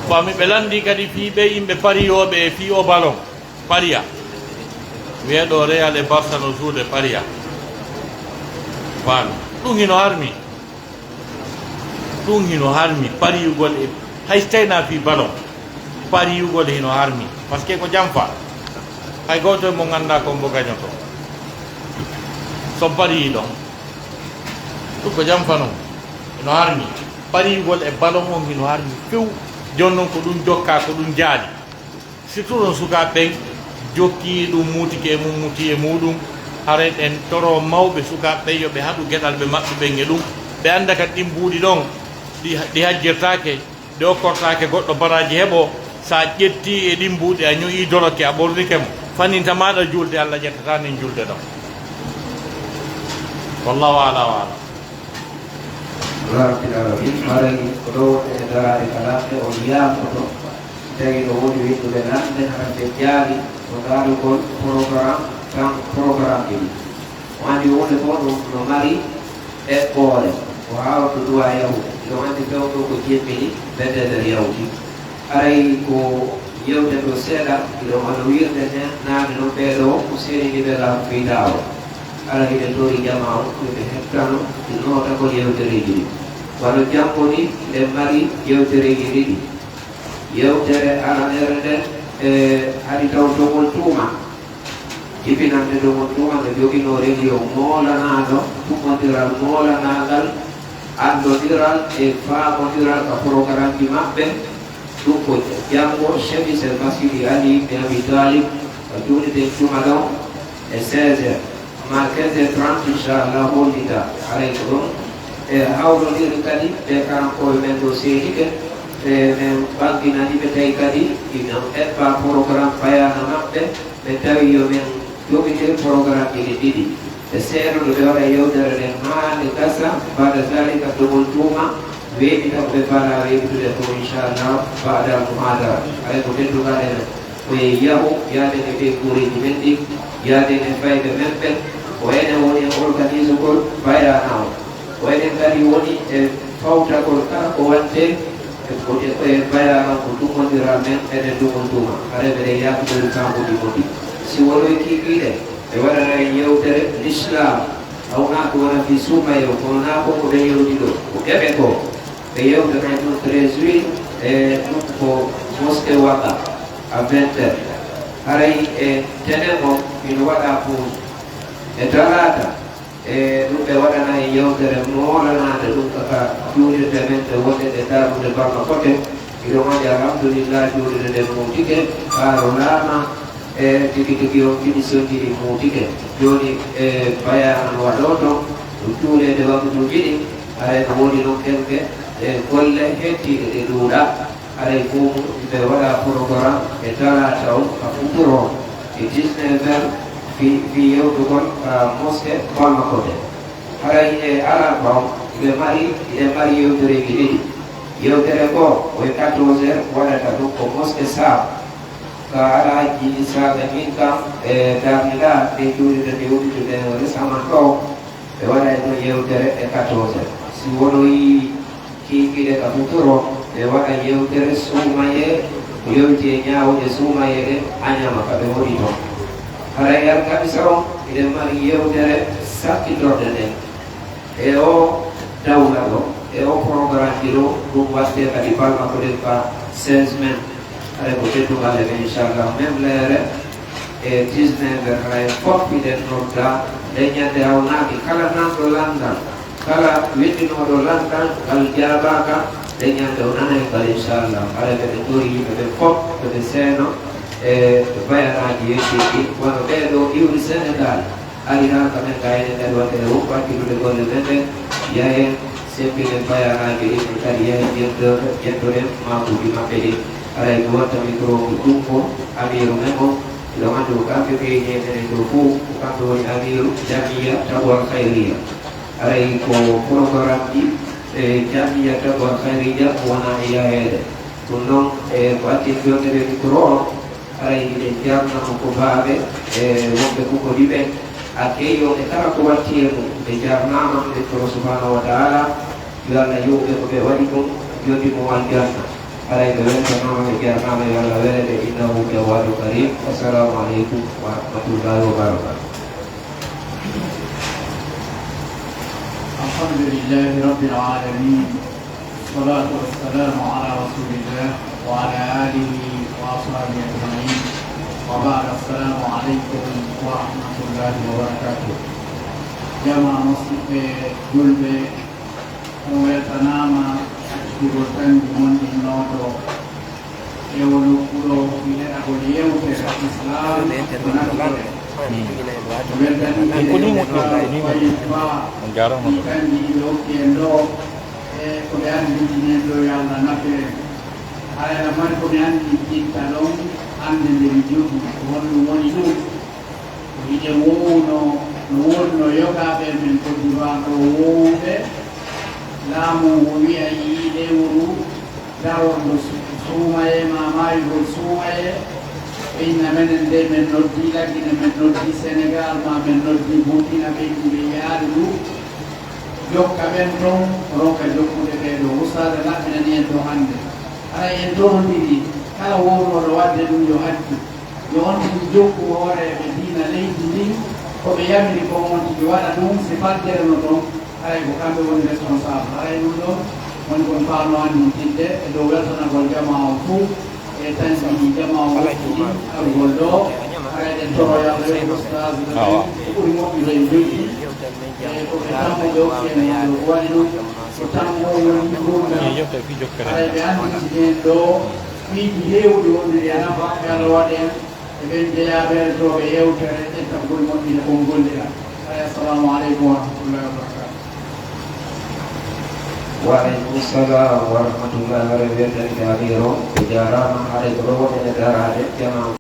ɓami ɓe landi kadi fiiɓe yimɓe pariyoɓe e fi o ballon paria wiyeɗo Real e Barça no suude paria faami ɗum hino harmi pariyugol e hay so tawina fi ballon pariyugol hino harmi par ce que ko jamfa hay goto e mo ganda ko mbo gañoto so pariyi ɗon ɗum ko jamfa noon hino harmi pariyugol e ballon on hino harmi few joni noon ko ɗum jokka ko ɗum jaadi surtout non sukaɓe jokki ɗum mutike mum muti e muɗum haren en toro mawɓe sukaɓe yoɓe haɗu gueɗal ɓe maɓɓe ɓen e ɗum ɓe anda kadi ɗin mbuuɗi ɗon ɗi hajjirtake ɗi okkortake goɗɗo baraji heeɓo sa ƴetti e ɗin mbuuɗi a ñoyi doroke a ɓornike mo fanninta maɗa julde Allah ƴettata nin julde ɗon wallahu ala wa ala rabbil alamin marani ko ɗo e darade kalaɓe on yafoto tawi no woni windude nande hande jaari o darugol programme ɗiɗi o andi wonde fof ɗum no mari eɓɓore ko hawto duwa yawde ɗo andi fewɗo ko jemmini bedde nder yawdi aray ko yewde ɗo seeɗa ɗo hono wirde ne naane noon ɓeeɗo ko seeniɓe laamu fiidawo ala hiɗe tori jama o ɓe hettano noota ko yewtereji ɗi wano jambo ni nde mari yewtereji ɗiɗi yewtere aranere nden hari taw dogol tuuma jibinande dogol tuuma nde jogino radio moolanaɗo tummodiral moolanagal andodiral e faamodiral ka programme ji maɓɓe ɗum ko ko jango chefi sel masjidi ali bin abi talib juni de jumalo e 16 ma 15h30 inshallah hollita alaykum e hawrondir kadi ɓe kanko men ɗo seedi ke min ɓanginani ɓe tawi kadi ina heɓɓa programme payana maɓɓe ɓe tawi yo min jogitir programme ɗiɗi e seeɗo ɗo ɓe waɗa yewtere nden haande gasa bada zalika dogol tuuma weeɓi tan ɓe bala weɓitude to inchallah badal muhadara ay ko teddugaɗen koye yahu yaadene ɓe guureji men ɗi yaadene fayɓe men ɓen ko enen woni e organise gol bayanawo ko enen kadi woni e fawtagol kala ko wante e bayana ko ɗumodira men enen ɗumol tuma areɓeɗe yaɓuɗori kamɓuɗi moɗi si wonoye kikiɗe ɓe waɗana e yewtere l'islam hawna ko wona fi suumayo kono na ko ɓe yewti ɗo ko keɓe ko ɓe yewtana ɗum 13 juillet e ɗum ko mosqué waka à 20h haray e tenen o ina waɗa pour e talata e ɗum ɓe waɗana e yewtere molanade ɗum kaka juulirde men ɓe wonɗeɗe darude barno kote iɗo waɗi alhamdulillah juulirde nden mutike haaro laama e tigi tigi on finition jiɗi mutike joni e bayanan waɗo ton ɗum juulede waktuji ɗi haray ko woni noon kenke e golle hettiɗe ɗe ɗuuɗa haray fuu ɓe waɗa programme e talata o a futuro e 19h fi yewtugol mosqué Balmakote haray e alarba o ɓe mari yewtereji ɗiɗi yewtere ko koye 14h waɗata ɗum ko mosqué Sab ka alaji isaɓe min kam e darnila ɗe juuride nde wuɗitude récemment ɗo ɓe waɗa e ɗon yewtere e 14h si wonoyi kikiɗe ka futuro ɓe waɗa yewtere suumaye ko yewti e ñawude suumaye ɗe añama kaɓe woɗi toon haray alkamisa o eɗen mari yewtere sakkitorde nden e o dawla ɗo e o programme ɗi ɗo ɗum watte kadi Balmakote ka 16 men haray ko teddugale ɓe inchallah même leere e 19h haray fof miɗen nodda nde ñande hawnaki kala nanɗo landal kala weddinoɗo landal ngal jabaka nde ñande o nanay kal inchallah haray ɓeɓe tori yimɓeɓe fof ɓeɓe seeno e bayanaji yettiɗi wono ɓeɗo iwri Sénégal ari ha kamen gayne nden wadde e wuppakkiɗude golle men ɗen yahen sempinen bayanaji ɗin kadi yahen ƴettoɗen makuji maɓɓe ɗi haray mi watta micro ko ɗumko amiru men o iɗo andi ko kamɓe ɓeyñenene ɗo fo ko kamɓe woni amiru jamiya tabwal khayriya haray ko programme ɗi e jamiya tabwal khayriya wona e yahede ɗum noon e ko atti jondere micro o haray miɗen jarnamo ko baaɓe e wonɓe kukodi ɓen a keeyo e kala ko watti e mum ɓe jarnama ɓe toro subhanahu wa taala yo Allah yowɓe ko ɓe waɗi ɗum jodi mo aljanna haray ɓe weltanama ɓe jarnama yo Allah welede innahu jawadu karim assalamu aleykum wa rahmatullahi wa barakatuh. alhamdulillahi rabbil alamin والصلاة والسلام على رسول الله وعلى آله وأصحابه أجمعين وبعد السلام عليكم ورحمة الله وبركاته. جماعة مسلمة جلبة ويتنام بروتان من النور يولو كلو في أقول يوم في الإسلام ko ɓe andi ɗinen ɗo yo Allah naffire hayana mari komi andi jitta ɗon ande nde mi jogi honɗum woni ɗum ko hiɗe wowno no wonno yogaɓe men koddiwano wowɓe laamu o wiya yiiɗe wuru darondo suumaye ma mayugol suumaye ɓeyna menen nde men noddi laggine men noddi Sénégal ma men noddi Burkina ɓeydi ɓe yaari ɗum jokka ɓen ɗon ronka jokkude ɓeɗo ustade laɓɓinani en ɗo hannde haray en dohondiri kala wownoɗo wadde ɗum yo addu yo onditi jokku hooreɓe diina leydi ndin koɓe yamiri ko on tigi waɗa ɗum si faddere no ɗon haray ko kamɓe woni responsable haray ɗum ɗon woni kon faano andintinde e dow weltanagol jama o fuu e tansiji jama o ɗi argol ɗo haray ɗen toroyaɓe ustade ko ɓuri moƴƴude en jogi ko ɓe tammuɓe okkene waɗi ɗum ko tammo woni gurdam haray ɓe anditinen ɗo fiiji heewɗi wonde e nafa ɓe Allah waɗa en eɓen jeeyaɓere toɓe yewtere ƴettagol moƴƴina kon gollira ay assalamu aleykum wa rahmatullahi wa barakatuh. وعليكم السلام ورحمة الله وبركاته. Jarama عليكم ورحمة الله وبركاته.